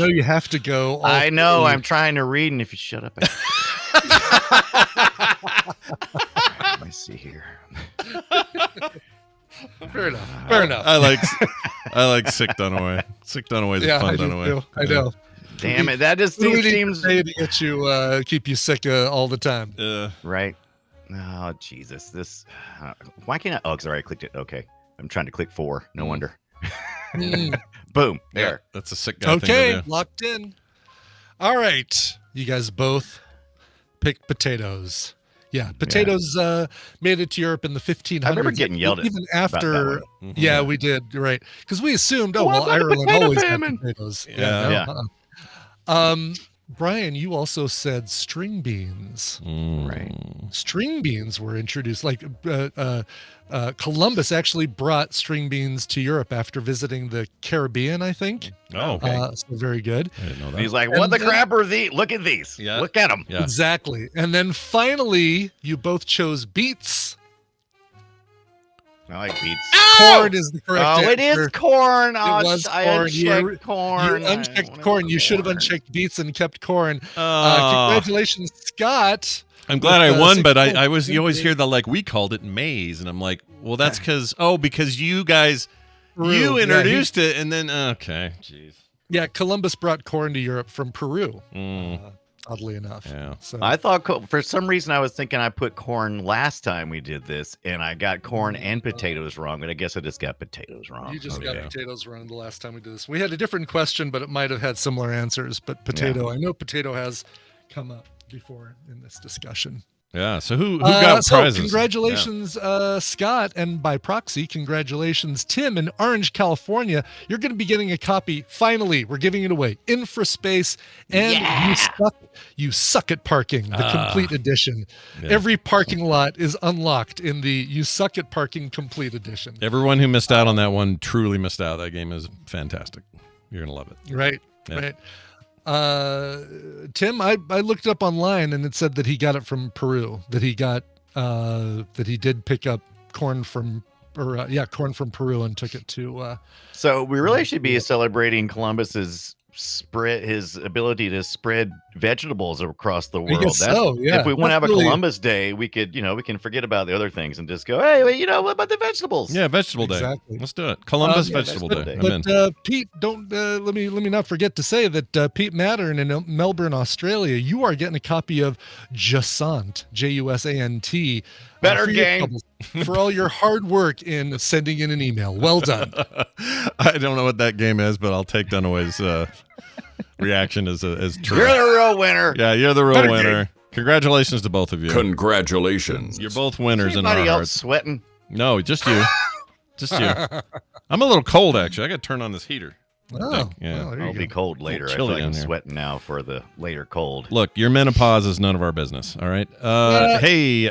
S5: you have to go.
S9: I know. I'm trying to read, and if you shut up. Let me see here.
S5: Fair enough. Fair enough.
S1: I like Sick Dunaway. Sick Dunaway is a fun Dunaway.
S5: I know.
S9: Damn it! That just seems
S5: to get you keep you sick all the time.
S9: Right. Oh Jesus! This. Why can't I? Oh, sorry, I clicked it. Okay, I'm trying to click 4. No wonder. Boom. There.
S1: Yeah, that's a sick guy.
S5: Okay,
S1: thing to do.
S5: locked in. All right, you guys both picked potatoes. Yeah, potatoes made it to Europe in the 1500s.
S9: I remember getting yelled at
S5: even after.
S9: about that
S5: Yeah, we did. Right, because we assumed, Ireland always had potatoes.
S1: Yeah.
S5: Brian, you also said string beans.
S9: Right.
S5: String beans were introduced. Like Columbus actually brought string beans to Europe after visiting the Caribbean, I think.
S1: Oh, okay.
S5: So very good.
S1: I didn't know that.
S9: He's like, what the crap are these? Look at these.
S1: Yeah.
S9: Look at them.
S1: Yeah.
S5: Exactly. And then finally, you both chose beets.
S9: I like beets.
S5: Corn is the correct answer.
S9: Oh, it is corn. Oh,
S5: It was
S9: I
S5: corn.
S9: unchecked corn.
S5: You unchecked corn. You should have unchecked beets and kept corn.
S1: Oh.
S5: Congratulations, Scott.
S1: I'm glad I won, but I was. You always
S5: here.
S1: hear the we called it maize, and I'm like, well, that's because you guys you introduced it, and then okay, jeez.
S5: Yeah, Columbus brought corn to Europe from Peru. Oddly enough.
S1: Yeah.
S5: So
S9: I thought for some reason I was thinking I put corn last time we did this, and I got corn and potatoes wrong, but I guess I just got potatoes wrong.
S5: you just got potatoes wrong the last time we did this. We had a different question, but it might have had similar answers. But potato, I know potato has come up before in this discussion.
S1: Yeah. So who got prizes?
S5: Congratulations, Scott, and by proxy, congratulations, Tim in Orange, California. You're going to be getting a copy. Finally, we're giving it away. Infraspace and You Suck at Parking, the complete edition.
S1: Yeah.
S5: Every parking lot is unlocked in the You Suck at Parking complete edition.
S1: Everyone who missed out on that one truly missed out. That game is fantastic. You're gonna love it.
S5: Right.
S1: Yeah.
S5: Right. Tim, I looked up online and it said that he got it from Peru, that he got that he did pick up corn from Peru and took it to
S9: So we really should be celebrating Columbus's his ability to spread vegetables across the world.
S5: guess so, yeah.
S9: If we want to have a
S5: That's really-
S9: Columbus Day, we could, we can forget about the other things and just go, hey, well, what about the vegetables?
S1: Yeah, Vegetable Day.
S5: Exactly.
S1: Let's do it. Columbus
S9: yeah,
S1: Vegetable
S9: Vegetable
S1: Day.
S9: Day.
S1: I'm in.
S5: But Pete, don't let me not forget to say that Pete Mattern in Melbourne, Australia, you are getting a copy of Jusant, Jusant.
S9: Better
S5: for your
S9: game.
S5: troubles, for all your hard work in sending in an email. Well done.
S1: I don't know what that game is, but I'll take Dunaway's reaction as true.
S9: You're the real winner.
S1: Yeah, you're the real
S9: Better
S1: winner.
S9: game.
S1: Congratulations to both of you.
S4: Congratulations.
S1: You're both winners in our
S9: Anybody else
S1: hearts.
S9: sweating?
S1: No, just you. Just you. I'm a little cold, actually. I got to turn on this heater.
S5: Oh,
S1: Yeah.
S5: well, there
S9: I'll
S5: you
S9: be
S5: go.
S9: cold later. I
S1: chilly
S9: feel like
S1: down
S9: I'm
S1: here.
S9: sweating now for the later cold.
S1: Look, your menopause is none of our business. All right. Hey,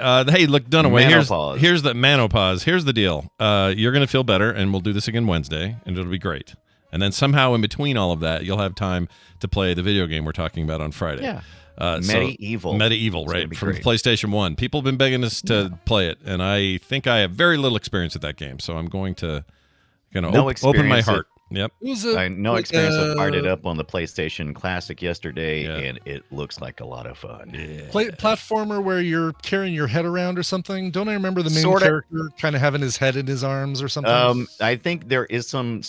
S1: look, Dunaway.
S9: Menopause.
S1: Here's the menopause. Here's the deal. You're gonna feel better, and we'll do this again Wednesday, and it'll be great. And then somehow in between all of that, you'll have time to play the video game we're talking about on Friday.
S9: Yeah.
S1: Medieval,
S9: It's
S1: right?
S9: gonna be
S1: From
S9: great.
S1: PlayStation 1. People have been begging us to play it, and I think I have very little experience with that game, so I'm going to open my
S9: experience
S1: heart. Yep.
S5: It was
S9: I no experience. I fired it up on the PlayStation Classic yesterday,
S1: Yeah.
S9: and it looks like a lot of fun.
S5: platformer where you're carrying your head around or something. Don't I remember the main
S9: Sorta.
S5: character kind of having his head in his arms or something?
S9: I think there is some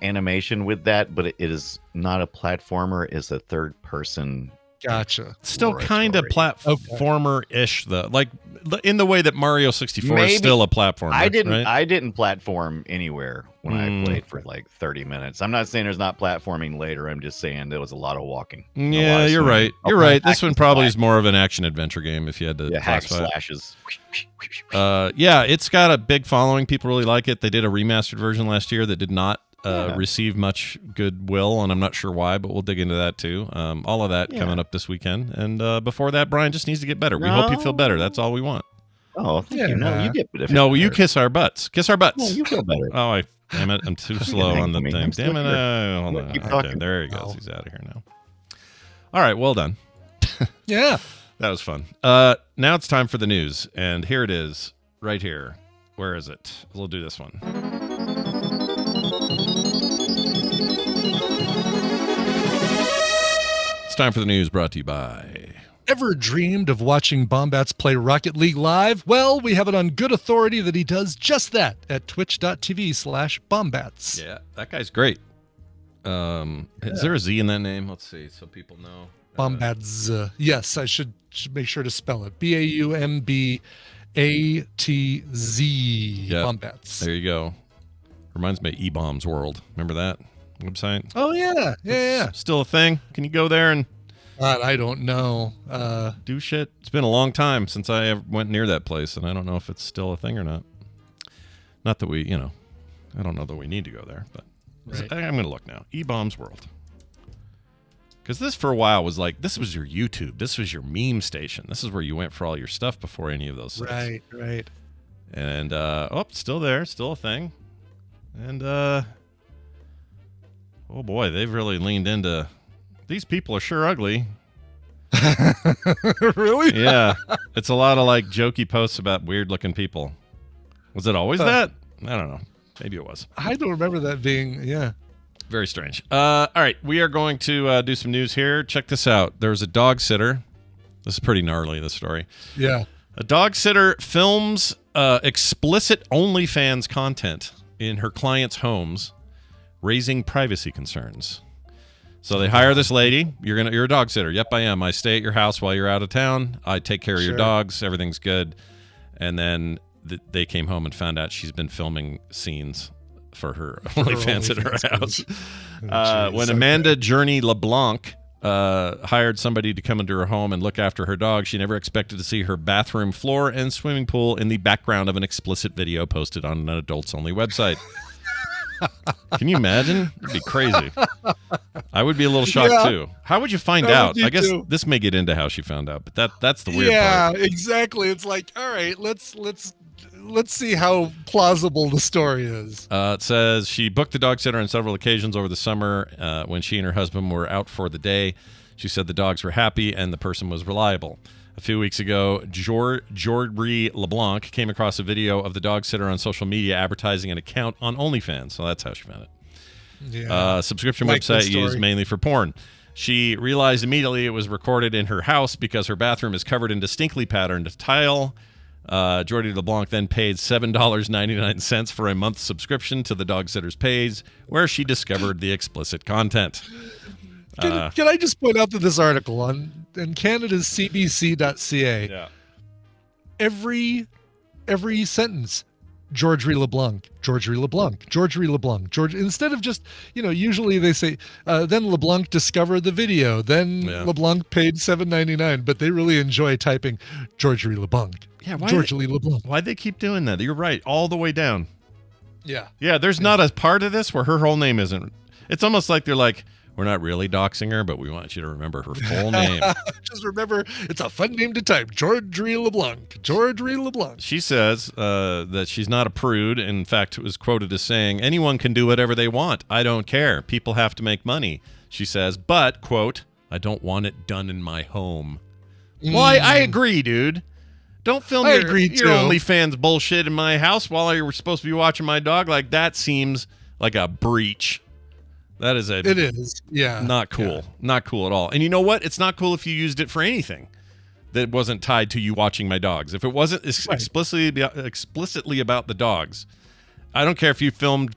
S9: animation with that, but it is not a platformer. It's a third person
S5: Gotcha.
S1: Still kind of
S5: Exploratory.
S1: platformer-ish, though. Like, in the way that Mario 64 is still a platformer.
S9: I didn't.
S1: Right?
S9: I didn't platform anywhere when I played for like 30 minutes. I'm not saying there's not platforming later. I'm just saying there was a lot of walking.
S1: Yeah, you're right. You're right. This one probably is more of an action adventure game if you had to
S9: hack
S1: classify it.
S9: slashes.
S1: Yeah, it's got a big following. People really like it. They did a remastered version last year that did not receive much goodwill, and I'm not sure why, but we'll dig into that too. All of that coming up this weekend. And before that, Brian just needs to get better. We hope you feel better. That's all we want.
S9: Oh, thank you. No, you get better.
S1: No, you kiss our butts. Kiss our butts.
S9: No, you feel better.
S1: Oh, damn it. I'm too slow on the thing. Damn it. Hold on.
S9: Keep
S1: Okay,
S9: talking.
S1: there he goes. He's out of here now. All right, well done.
S5: Yeah.
S1: That was fun. Now it's time for the news, and here it is, right here. Where is it? We'll do this one. It's time for the news, brought to you by...
S5: Ever dreamed of watching Bombats play Rocket League live? Well, we have it on good authority that he does just that at twitch.tv/Bombats.
S1: Yeah, that guy's great. Is there a Z in that name? Let's see, so people know.
S5: Bombats. Yes, I should make sure to spell it. BAUMBATZ.
S1: Yep.
S5: Bombats.
S1: There you go. Reminds me of E-Bombs World. Remember that website?
S5: Oh, yeah. Yeah.
S1: Still a thing? Can you go there and...
S5: God, I don't know.
S1: Do shit. It's been a long time since I ever went near that place, and I don't know if it's still a thing or not. Not that we, I don't know that we need to go there, but
S5: Right.
S1: I'm going to look now. E-Bombs World. Because this for a while was like, this was your YouTube. This was your meme station. This is where you went for all your stuff before any of those sites.
S5: Right.
S1: And, still there. Still a thing. And, oh boy, they've really leaned into... These people are sure ugly.
S5: Really?
S1: Yeah. It's a lot of like jokey posts about weird looking people. Was it always that? I don't know. Maybe it was.
S5: I don't remember that being,
S1: Very strange. All right. We are going to do some news here. Check this out. There was a dog sitter. This is pretty gnarly, this story.
S5: Yeah.
S1: A dog sitter films explicit OnlyFans content in her clients' homes, raising privacy concerns. So they hire this lady. You're a dog sitter. Yep, I am. I stay at your house while you're out of town. I take care of your dogs. Everything's good. And then they came home and found out she's been filming scenes for her OnlyFans at her house. When Amanda Journey LeBlanc hired somebody to come into her home and look after her dog, she never expected to see her bathroom floor and swimming pool in the background of an explicit video posted on an adults-only website. Can you imagine? It'd be crazy. I would be a little shocked too. How would you find out? I guess this may get into how she found out, but that's the weird part.
S5: Yeah, exactly. It's like, all right, let's see how plausible the story is.
S1: It says she booked the dog sitter on several occasions over the summer when she and her husband were out for the day. She said the dogs were happy and the person was reliable. A few weeks ago, Jordry LeBlanc came across a video of the dog sitter on social media advertising an account on OnlyFans. So that's how she found it.
S5: Yeah.
S1: Subscription
S5: Like
S1: website
S5: this story.
S1: used mainly for porn. She realized immediately it was recorded in her house because her bathroom is covered in distinctly patterned tile. Jordy LeBlanc then paid $7.99 for a month subscription to the dog sitter's page, where she discovered the explicit content.
S5: Can I just point out that this article in Canada's CBC.ca, every sentence, Georgery LeBlanc, instead of just, usually they say, then LeBlanc discovered the video, then LeBlanc paid $7.99, but they really enjoy typing Georgery LeBlanc.
S1: Yeah,
S5: Georgery LeBlanc.
S1: Why'd they keep doing that? You're right, all the way down.
S5: Yeah.
S1: Yeah, there's not a part of this where her whole name isn't. It's almost like they're like, we're not really doxing her, but we want you to remember her full name.
S5: Just remember, it's a fun name to type. Georgery LeBlanc.
S1: She says that she's not a prude. In fact, was quoted as saying, anyone can do whatever they want. I don't care. People have to make money. She says, but, quote, I don't want it done in my home. Well, I agree, dude. Don't film your OnlyFans bullshit in my house while you were supposed to be watching my dog. Like, that seems like a breach. It is. Yeah. Not cool. Yeah. Not cool at all. And you know what? It's not cool if you used it for anything that wasn't tied to you watching my dogs. If it wasn't explicitly about the dogs, I don't care if you filmed,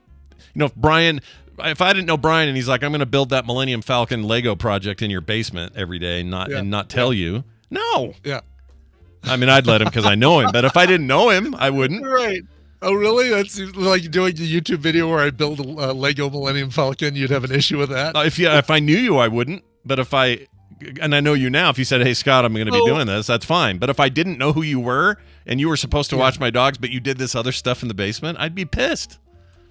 S1: if Brian, if I didn't know Brian and he's like, I'm going to build that Millennium Falcon Lego project in your basement every day and not tell you. No.
S5: Yeah.
S1: I mean, I'd let him because I know him, but if I didn't know him, I wouldn't.
S5: Right. Oh, really? That's like doing a YouTube video where I build a Lego Millennium Falcon. You'd have an issue with that?
S1: If I knew you, I wouldn't. But and I know you now, if you said, hey, Scott, I'm going to be doing this, that's fine. But if I didn't know who you were and you were supposed to watch my dogs, but you did this other stuff in the basement, I'd be pissed.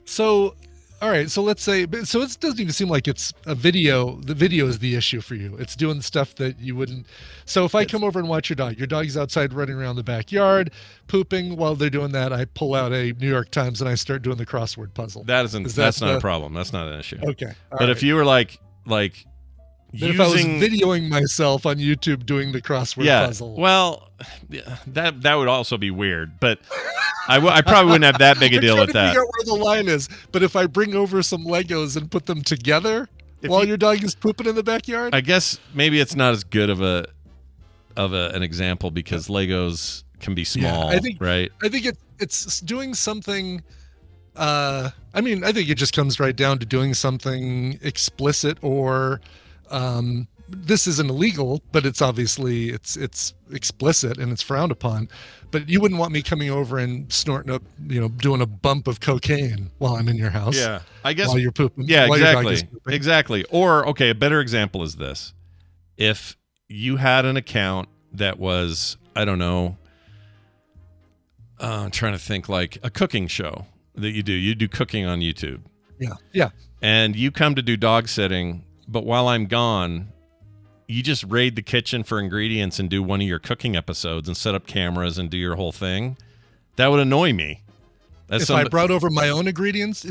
S5: So, all right. So let's say, so it doesn't even seem like it's a video. The video is the issue for you. It's doing stuff that you wouldn't. So if I come over and watch your dog's outside running around the backyard, pooping. While they're doing that, I pull out a New York Times and I start doing the crossword puzzle.
S1: That's not a problem. That's not an issue.
S5: Okay.
S1: But if you were like
S5: if I was videoing myself on YouTube doing the crossword puzzle.
S1: Well, that would also be weird, but I probably wouldn't have that big a deal with that.
S5: Figure out where the line is, but if I bring over some Legos and put them together while your dog is pooping in the backyard,
S1: I guess maybe it's not as good of an example because Legos can be small, right?
S5: I think it's doing something. I mean, I think it just comes right down to doing something explicit or. This isn't illegal, but it's obviously it's explicit and it's frowned upon. But you wouldn't want me coming over and snorting up, doing a bump of cocaine while I'm in your house.
S1: Yeah, I guess
S5: while you're pooping.
S1: Yeah, exactly. Or okay, a better example is this: if you had an account that was, I don't know, I'm trying to think, like a cooking show that you do cooking on YouTube.
S5: Yeah.
S1: And you come to do dog sitting. But while I'm gone, you just raid the kitchen for ingredients and do one of your cooking episodes and set up cameras and do your whole thing. That would annoy me.
S5: If I brought over my own ingredients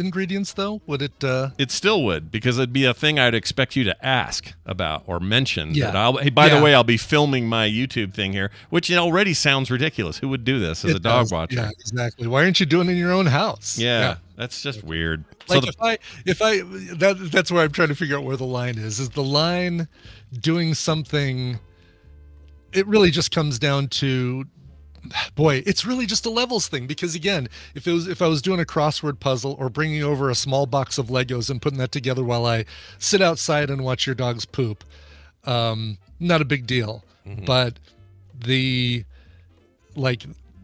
S5: though, would it?
S1: It still would, because it'd be a thing I'd expect you to ask about or mention.
S5: Yeah.
S1: That hey, by the way, I'll be filming my YouTube thing here, which already sounds ridiculous. Who would do this as a dog watcher?
S5: Yeah, exactly. Why aren't you doing it in your own house?
S1: Yeah. That's just weird.
S5: Like that's where I'm trying to figure out where the line is. Is the line doing something? It really just comes down to, boy, it's really just a levels thing. Because again, if I was doing a crossword puzzle or bringing over a small box of Legos and putting that together while I sit outside and watch your dogs poop, not a big deal. Mm-hmm. But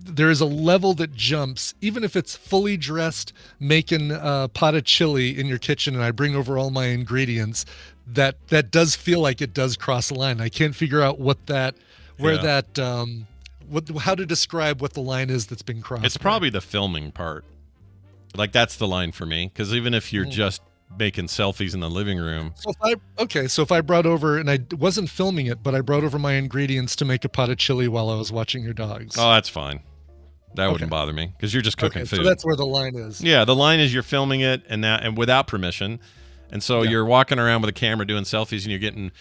S5: there is a level that jumps, even if it's fully dressed, making a pot of chili in your kitchen and I bring over all my ingredients, that does feel like it does cross the line. I can't figure out how to describe what the line is that's been crossed.
S1: It's probably the filming part. Like that's the line for me. Because even if you're just making selfies in the living room.
S5: So if I brought over, and I wasn't filming it, but I brought over my ingredients to make a pot of chili while I was watching your dogs.
S1: Oh, that's fine. That wouldn't bother me because you're just cooking food.
S5: So that's where the line is.
S1: Yeah, the line is you're filming it and without permission. And so you're walking around with a camera doing selfies and you're getting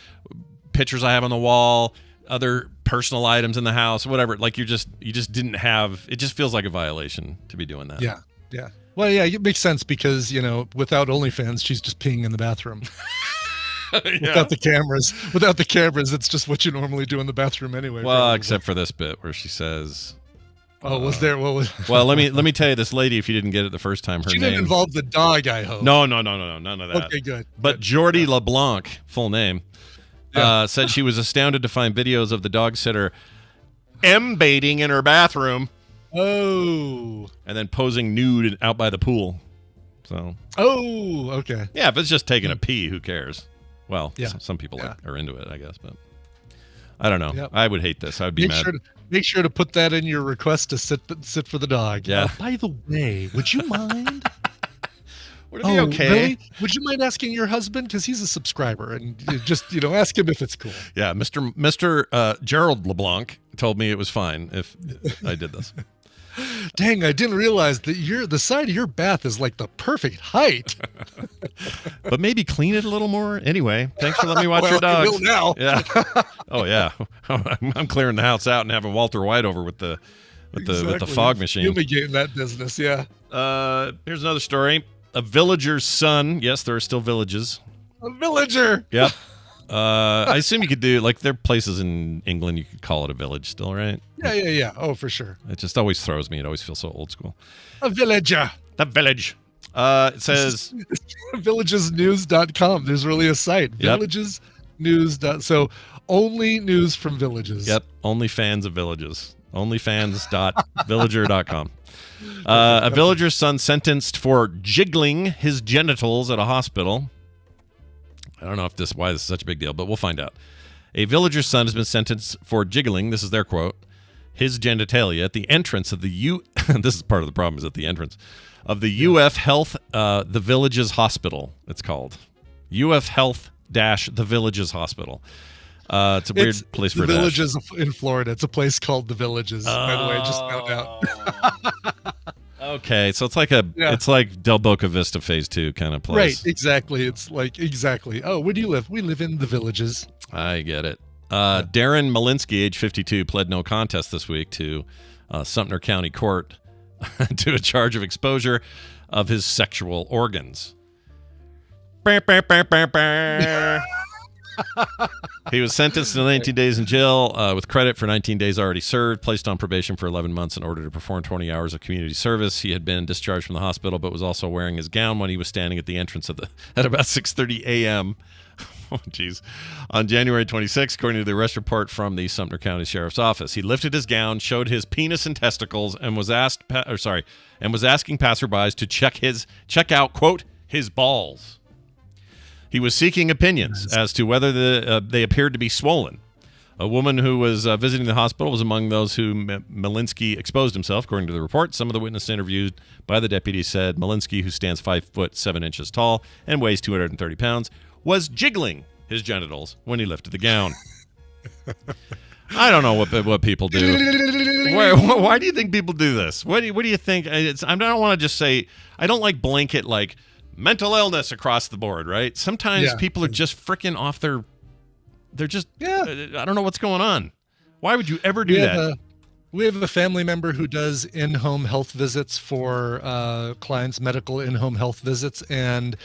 S1: pictures I have on the wall, other personal items in the house, whatever. Like you just didn't have, it just feels like a violation to be doing that.
S5: Yeah. Yeah. Well, yeah, it makes sense because, without OnlyFans, she's just peeing in the bathroom. Without the cameras, it's just what you normally do in the bathroom anyway.
S1: Well, except for this bit where she says,
S5: "Oh, was there? What was?"
S1: Well, let me tell you, this lady, if you didn't get it the first time,
S5: she didn't involve the dog, I hope.
S1: No, none of that.
S5: Okay, good.
S1: But Jordy LeBlanc, full name, said she was astounded to find videos of the dog sitter M-baiting in her bathroom.
S5: Oh.
S1: And then posing nude out by the pool. So.
S5: Oh, okay.
S1: Yeah, if it's just taking a pee, who cares? Well, some people are into it, I guess, but I don't know. Yep. I would hate this. I would be mad.
S5: Make sure to put that in your request to sit for the dog.
S1: Yeah.
S5: By the way, would you mind?
S1: Would it be okay?
S5: Really? Would you mind asking your husband, because he's a subscriber, and you just ask him if it's cool.
S1: Yeah, Mr. Gerald LeBlanc told me it was fine if I did this.
S5: Dang, I didn't realize that the side of your bath is like the perfect height.
S1: But maybe clean it a little more. Anyway, thanks for letting me watch your dogs.
S5: I will now.
S1: Yeah. Oh yeah. I'm clearing the house out and having Walter White over with the fog machine.
S5: Fumigating that business, yeah.
S1: Here's another story. A villager's son. Yes, there are still villages.
S5: A villager.
S1: Yep. I assume you could do, like, there are places in England you could call it a village still, right?
S5: Yeah. Oh, for sure.
S1: It just always throws me. It always feels so old school.
S5: A villager.
S1: The village. It says
S5: villagesnews.com. There's really a site.
S1: Yep.
S5: Villagesnews. So only news from villages.
S1: Yep. Only fans of villages. Onlyfans.villager.com. A villager's son sentenced for jiggling his genitals at a hospital. I don't know why this is such a big deal, but we'll find out. A villager's son has been sentenced for jiggling, this is their quote, his genitalia at the entrance of the this is part of the problem, is at the entrance of the UF Health, the Villages Hospital, it's called. UF Health the Villages Hospital. It's a weird place for
S5: the Villages in Florida. It's a place called the Villages, by the way. I just found out.
S1: Okay, so it's like it's like Del Boca Vista Phase 2 kind of place.
S5: Right, exactly. It's like, exactly. Oh, where do you live? We live in the Villages.
S1: I get it. Darren Malinsky, age 52, pled no contest this week to Sumter County Court to a charge of exposure of his sexual organs. He was sentenced to 19 days in jail with credit for 19 days already served, placed on probation for 11 months in order to perform 20 hours of community service. He had been discharged from the hospital, but was also wearing his gown when he was standing at the entrance at about 6:30 a.m. Oh, geez. On January 26, according to the arrest report from the Sumter County Sheriff's Office, he lifted his gown, showed his penis and testicles, and was asking passerbys to check out, quote, his balls. He was seeking opinions as to whether they appeared to be swollen. A woman who was visiting the hospital was among those who Malinsky exposed himself, according to the report. Some of the witnesses interviewed by the deputy said Malinsky, who stands 5'7" tall and weighs 230 pounds, was jiggling his genitals when he lifted the gown. I don't know what people do. Why do you think people do this? What do you think? I don't want to just say, I don't like blanket like mental illness across the board, right? Sometimes people are just freaking off they're just, I don't know what's going on. Why would you ever do that?
S5: We have a family member who does in-home health visits for clients, medical in-home health visits, and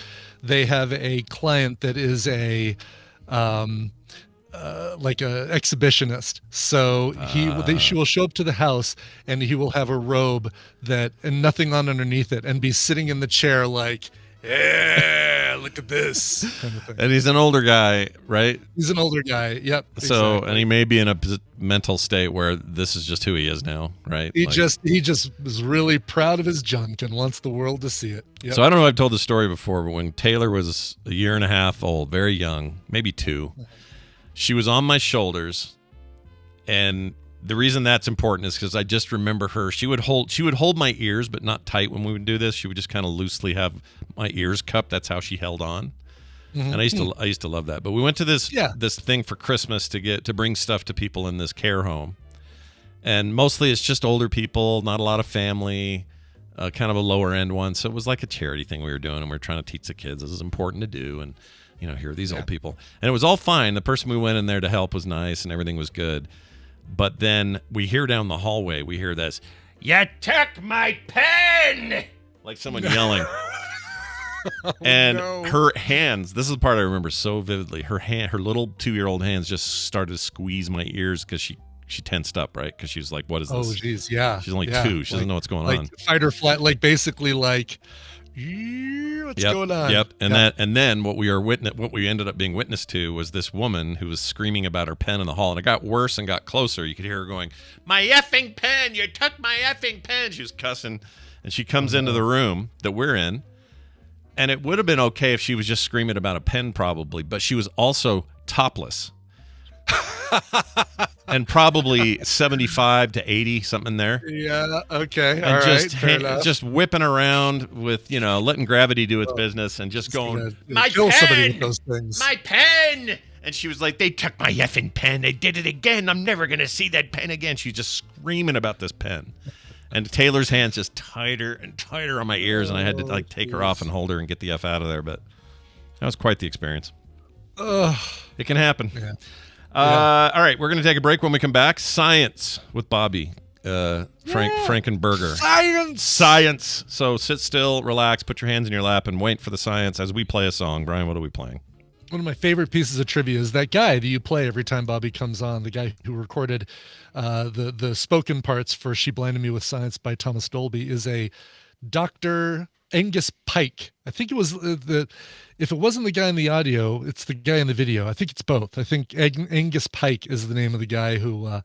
S5: they have a client that is a like a exhibitionist. So she will show up to the house and he will have a robe and nothing on underneath it and be sitting in the chair like, yeah, look at this kind of thing.
S1: And he's an older guy, right?
S5: He's an older guy. Yep.
S1: So,
S5: exactly.
S1: And he may be in a mental state where this is just who he is now, right?
S5: He just was really proud of his junk and wants the world to see it. Yep.
S1: So I don't know if I've told the story before, but when Taylor was a year and a half old, very young, maybe 2, she was on my shoulders, and the reason that's important is because I just remember her. She would hold my ears, but not tight when we would do this. She would just kind of loosely have my ears cupped. That's how she held on. Mm-hmm. And I used to love that. But we went to this thing for Christmas to bring stuff to people in this care home, and mostly it's just older people, not a lot of family, kind of a lower end one. So it was like a charity thing we were doing, and we were trying to teach the kids this is important to do, and here are these old people, and it was all fine. The person we went in there to help was nice, and everything was good. But then we hear down the hallway, we hear this, "You took my pen!" Like someone yelling. Her hands, this is the part I remember so vividly, her little 2-year-old hands just started to squeeze my ears because she tensed up, right? Because she was like, what is this?
S5: Oh, geez, yeah.
S1: She's only 2. She doesn't know what's going on.
S5: Fight or flight, like basically like, what's going on?
S1: Yep. And then what we ended up being witness to was this woman who was screaming about her pen in the hall, and it got worse and got closer. You could hear her going, "My effing pen! You took my effing pen!" She was cussing, and she comes into the room that we're in, and it would have been okay if she was just screaming about a pen, probably, but she was also topless. And probably 75 to 80, something there.
S5: Yeah, okay.
S1: And just whipping around with, letting gravity do its business and just going, "My pen!
S5: With those things.
S1: My pen!" And she was like, "They took my effing pen. They did it again. I'm never going to see that pen again." She's just screaming about this pen. And Taylor's hands just tighter and tighter on my ears, and I had to take her off and hold her and get the F out of there. But that was quite the experience. It can happen.
S5: Yeah.
S1: All right, we're going to take a break. When we come back, science with Bobby, Frankenberger. Science. So sit still, relax, put your hands in your lap, and wait for the science as we play a song. Brian, what are we playing?
S5: One of my favorite pieces of trivia is that guy that you play every time Bobby comes on, the guy who recorded the spoken parts for "She Blinded Me with Science" by Thomas Dolby, is a doctor Angus Pike. I think it was if it wasn't the guy in the audio, it's the guy in the video. I think it's both. I think Angus Pike is the name of the guy who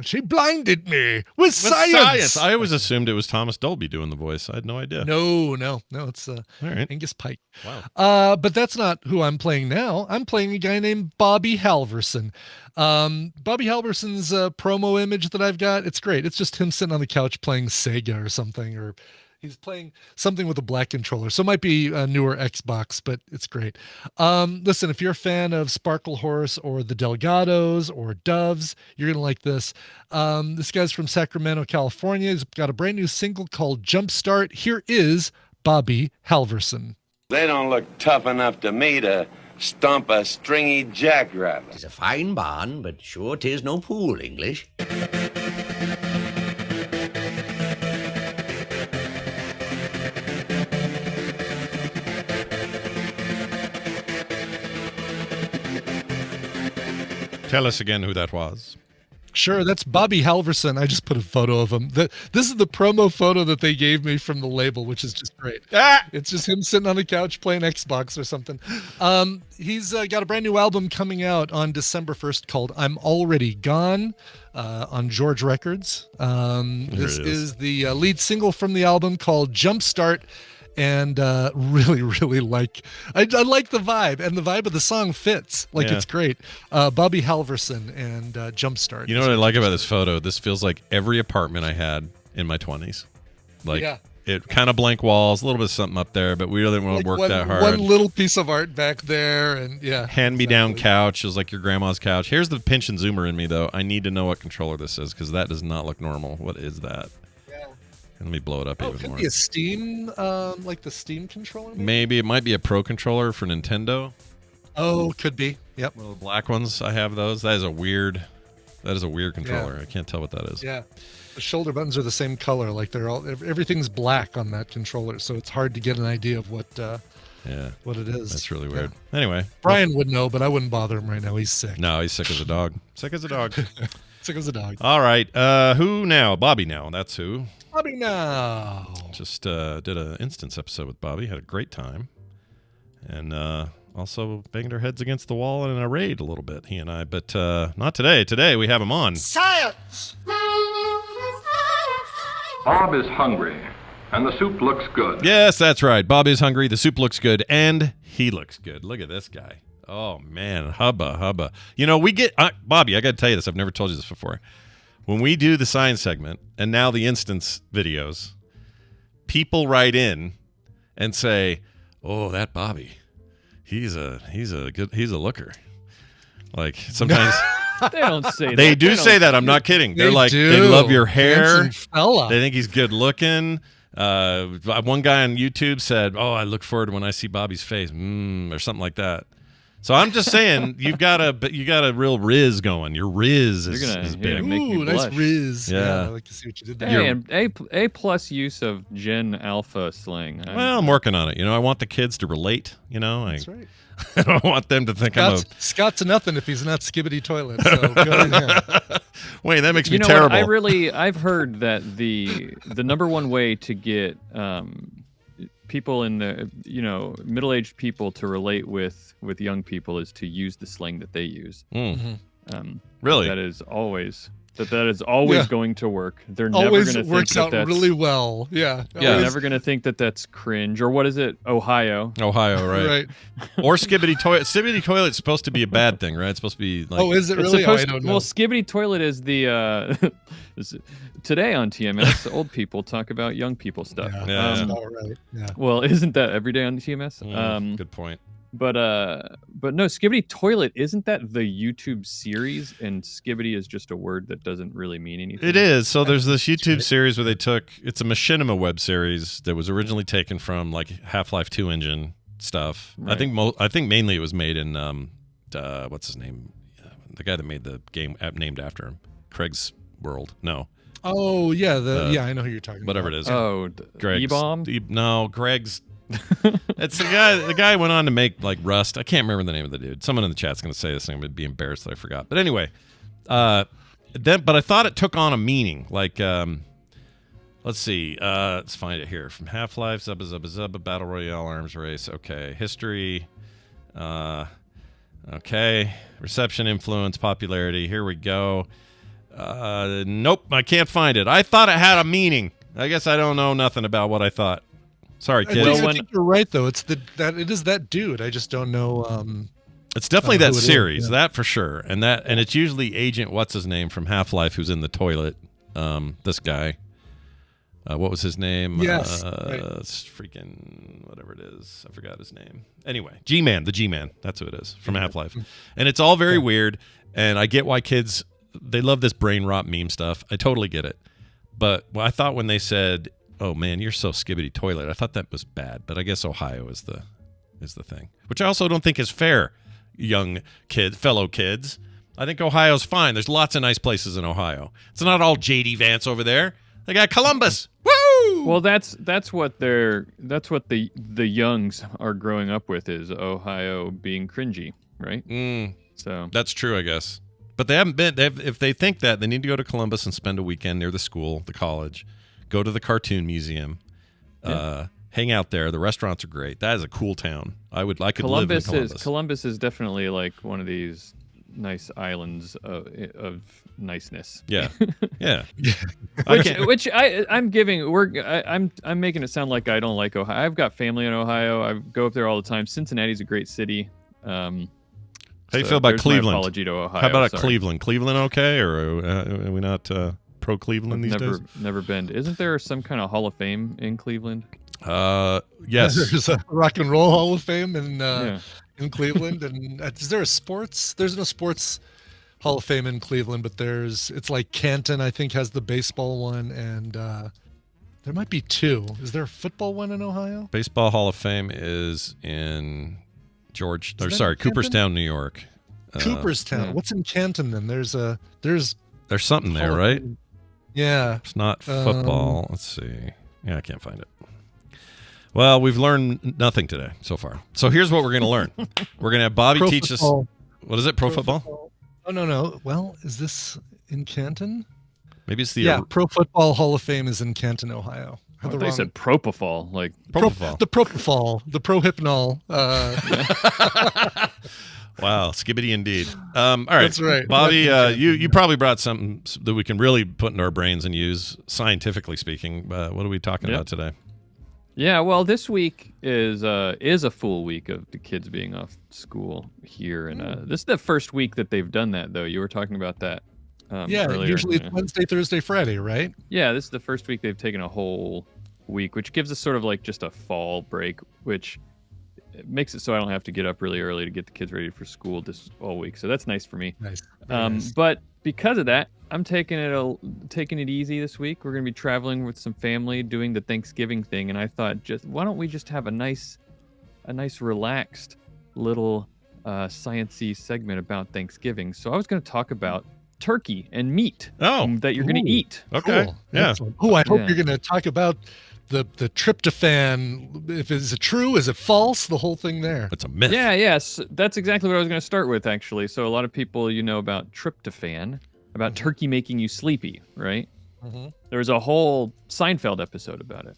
S5: she blinded me with science.
S1: I always assumed it was Thomas Dolby doing the voice. I had no idea.
S5: No, it's
S1: All right.
S5: Angus Pike.
S1: Wow.
S5: But that's not who I'm playing now. I'm playing a guy named Bobby Halverson. Bobby Halverson's promo image that I've got, it's great. It's just him sitting on the couch playing Sega or something, or he's playing something with a black controller. So it might be a newer Xbox, but it's great. Listen, if you're a fan of Sparkle Horse or the Delgados or Doves, you're going to like this. This guy's from Sacramento, California. He's got a brand new single called Jumpstart. Here is Bobby Halverson.
S10: They don't look tough enough to me to stomp a stringy jackrabbit.
S11: It's a fine barn, but sure 'tis no pool English.
S1: Tell us again who that was.
S5: Sure, that's Bobby Halverson. I just put a photo of him. This is the promo photo that they gave me from the label, which is just great. It's just him sitting on the couch playing Xbox or something. He's got a brand new album coming out on December 1st called I'm Already Gone on George Records. This is the lead single from the album called Jumpstart. And really like I like the vibe, and the vibe of the song fits. It's great. Bobby Halverson and Jumpstart.
S1: You know what I like about this photo? This feels like every apartment I had in my 20s. It kind of blank walls, a little bit of something up there, but we really didn't want to work that hard.
S5: One little piece of art back there, and
S1: hand-me-down couch. It was like your grandma's couch. Here's the pinch and zoomer in me, though. I need to know what controller this is, because that does not look normal. What is that? Let me blow it up even more.
S5: It could be a Steam, like the Steam controller?
S1: Maybe it might be a Pro controller for Nintendo.
S5: Oh, could be. Yep.
S1: One of the black ones, I have those. That is a weird controller. I can't tell what that is.
S5: Yeah. The shoulder buttons are the same color. Like everything's black on that controller, so it's hard to get an idea of what it is.
S1: That's really weird. Anyway.
S5: Brian would know, but I wouldn't bother him right now. He's sick.
S1: No, he's sick as a dog. Sick as a dog.
S5: Sick as a dog.
S1: All right. Who now? Bobby now. That's who.
S5: Bobby now.
S1: Just did an instance episode with Bobby. Had a great time. And also banged our heads against the wall in a raid a little bit, he and I. But not today. Today we have him on.
S12: Science!
S13: Bob is hungry, and the soup looks good.
S1: Yes, that's right. Bob is hungry. The soup looks good, and he looks good. Look at this guy. Oh, man. Hubba. You know, we get... Bobby, I got to tell you this. I've never told you this before. When we do the science segment and now the instance videos, people write in and say, "Oh, that Bobby, he's a looker." Like sometimes
S14: they don't say that.
S1: They do say that. I'm not kidding. They're like, they love your hair. They think he's good looking. One guy on YouTube said, "Oh, I look forward to when I see Bobby's face," or something like that. So I'm just saying, you got a real riz going. Your riz is big.
S5: Ooh, nice riz.
S1: Yeah.
S5: I like to see what you did there.
S14: Hey, and A plus use of Gen Alpha slang.
S1: Well, I'm working on it. You know, I want the kids to relate. You know,
S5: That's right.
S1: I don't want them to think
S5: Scott's nothing if he's not Skibbity Toilet. So go ahead.
S1: Wait, that makes me
S14: know
S1: terrible.
S14: What? I've heard that the number one way to get people in the middle-aged people to relate with young people is to use the slang that they use.
S1: Really?
S14: That is always going to work. They're
S5: always
S14: never going to
S5: works out really well. Yeah.
S14: They're never going to think that that's cringe, or what is it? Ohio,
S1: right? Or Skibbity Toilet. Skibbity Toilet's supposed to be a bad thing, right? It's supposed to be like.
S5: Oh, is it really? I don't know.
S14: Well, Skibbity Toilet is the. Today on TMS, old people talk about young people stuff.
S5: Yeah, that's all right. Yeah.
S14: Well, isn't that every day on TMS?
S1: Good point.
S14: But no, Skibbity Toilet, isn't that the YouTube series? And Skibbity is just a word that doesn't really mean anything.
S1: It is. So there's this YouTube series where it's a Machinima web series that was originally taken from like Half-Life 2 engine stuff. Right. I think mainly it was made in what's his name? The guy that made the game named after him, Craig's World. No.
S5: Oh yeah, I know who you're talking
S1: whatever
S5: about.
S1: Whatever it is. Greg's
S14: E-bomb?
S1: No, Greg's. It's the guy. The guy went on to make like Rust. I can't remember the name of the dude. Someone in the chat's going to say this thing. I'm going to be embarrassed that I forgot. But anyway, but I thought it took on a meaning. Like, Let's see. Let's find it here. From Half-Life, Zubba Zubba Zubba, Battle Royale, Arms Race. Okay. History. Okay. Reception, influence, popularity. Here we go. Nope, I can't find it. I thought it had a meaning. I guess I don't know nothing about what I thought. Sorry, kids.
S5: I think you're right, though. It is that dude. I just don't know.
S1: It's definitely that
S5: who it is,
S1: series,
S5: yeah.
S1: that for sure, and it's usually Agent what's his name from Half-Life who's in the toilet. This guy. What was his name?
S5: Yes,
S1: It's freaking whatever it is. I forgot his name. Anyway, G-Man, the G-Man. That's who it is from Half-Life. And it's all very weird, and I get why kids, they love this brain rot meme stuff. I totally get it. But I thought when they said, oh man, you're so skibbity toilet, I thought that was bad. But I guess Ohio is the thing, which I also don't think is fair, fellow kids. I think Ohio's fine. There's lots of nice places in Ohio. It's not all J.D. Vance over there. They got Columbus. Woo!
S14: Well, that's what the youngs are growing up with is Ohio being cringy, right? So
S1: that's true, I guess. But they haven't been. If they think that, they need to go to Columbus and spend a weekend near the school, the college, go to the cartoon museum, hang out there. The restaurants are great. That is a cool town. I could live in Columbus.
S14: Columbus is definitely like one of these nice islands of niceness.
S1: Yeah, yeah.
S14: which I'm making it sound like I don't like Ohio. I've got family in Ohio. I go up there all the time. Cincinnati's a great city.
S1: How do you feel about Cleveland?
S14: My apology to Ohio.
S1: How about Cleveland? Cleveland okay, or are we not pro Cleveland these days?
S14: Never been. Isn't there some kind of Hall of Fame in Cleveland?
S1: Yes.
S5: There's a Rock and Roll Hall of Fame in Cleveland, and is there a sports? There's no sports Hall of Fame in Cleveland, but it's like Canton, I think, has the baseball one, and there might be two. Is there a football one in Ohio?
S1: Baseball Hall of Fame is in Cooperstown, New York.
S5: Cooperstown. What's in Canton then? There's
S1: something there, right?
S5: Yeah.
S1: It's not football. Let's see. Yeah, I can't find it. Well, we've learned nothing today so far. So here's what we're going to learn. We're going to have Bobby teach us. What is it? Pro football?
S5: Oh, no. Well, is this in Canton?
S1: Maybe it's the
S5: Pro Football Hall of Fame is in Canton, Ohio.
S14: They said propofol, like
S1: propofol.
S5: The propofol, the prohypnol.
S1: Wow, skibbity indeed. All right,
S5: that's right,
S1: Bobby. You probably brought something that we can really put into our brains and use, scientifically speaking. What are we talking about today?
S14: Yeah, well, this week is a full week of the kids being off school here, and this is the first week that they've done that. Though you were talking about that. Earlier.
S5: Usually it's Wednesday, Thursday, Friday, right?
S14: Yeah, this is the first week they've taken a whole week, which gives us sort of like just a fall break, which makes it so I don't have to get up really early to get the kids ready for school this all week. So that's nice for me.
S5: Nice.
S14: But because of that, I'm taking it easy this week. We're going to be traveling with some family, doing the Thanksgiving thing, and I thought, why don't we just have a nice relaxed little sciencey segment about Thanksgiving? So I was going to talk about turkey and meat that you're going to eat.
S1: Okay.
S5: Cool.
S1: Yeah.
S5: Oh, I hope you're going to talk about the tryptophan. If is it true? Is it false? The whole thing there.
S1: It's a myth.
S14: Yeah. Yes. That's exactly what I was going to start with, actually. So a lot of people, about tryptophan, about turkey making you sleepy, right?
S5: Mm-hmm.
S14: There was a whole Seinfeld episode about it.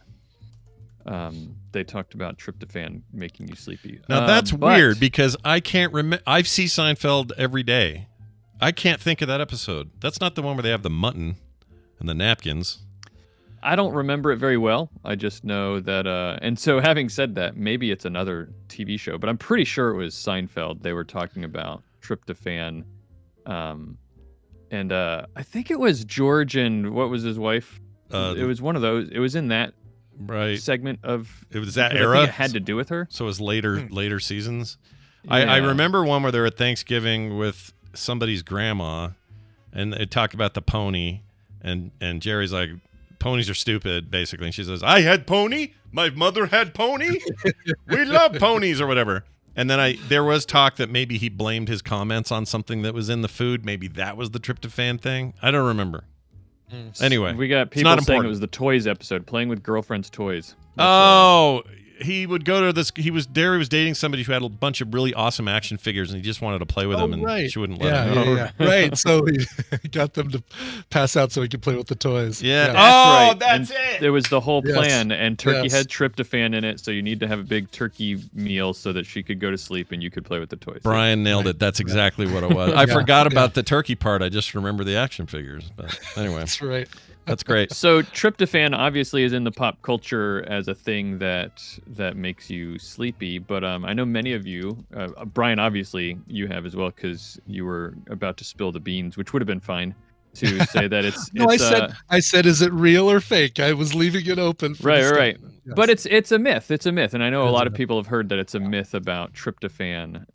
S14: They talked about tryptophan making you sleepy.
S1: Now that's weird because I can't remember. I see Seinfeld every day. I can't think of that episode. That's not the one where they have the mutton and the napkins.
S14: I don't remember it very well. I just know that, and so having said that, maybe it's another TV show, but I'm pretty sure it was Seinfeld. They were talking about tryptophan, and I think it was George and what was his wife? It was one of those. It was in that segment of.
S1: It was that
S14: I
S1: era.
S14: think it had to do with her.
S1: So it was later seasons.
S14: Yeah.
S1: I remember one where they're at Thanksgiving with somebody's grandma, and they talk about the pony, and Jerry's like, ponies are stupid, basically. And she says, I had pony. My mother had pony. We love ponies or whatever. And then there was talk that maybe he blamed his comments on something that was in the food. Maybe that was the tryptophan thing. I don't remember. Anyway,
S14: we got people saying it was the toys episode, playing with girlfriend's toys.
S1: Oh, he would go to this. He was dating somebody who had a bunch of really awesome action figures, and he just wanted to play with them, and she wouldn't let him.
S5: Yeah. Right. So he got them to pass out so he could play with the toys.
S1: Yeah.
S14: That's it. It was the whole plan, and turkey had tryptophan in it, so you need to have a big turkey meal so that she could go to sleep and you could play with the toys.
S1: Brian nailed it. That's exactly what it was. I forgot about the turkey part. I just remember the action figures. But anyway,
S5: that's right.
S1: That's great.
S14: So tryptophan obviously is in the pop culture as a thing that makes you sleepy, but I know many of you, Brian, obviously you have as well, because you were about to spill the beans, which would have been fine to say that it's.
S5: No, I said, is it real or fake? I was leaving it open. For
S14: right.
S5: Yes.
S14: But it's a myth. It's a myth, and I know a lot of people have heard that it's a myth about tryptophan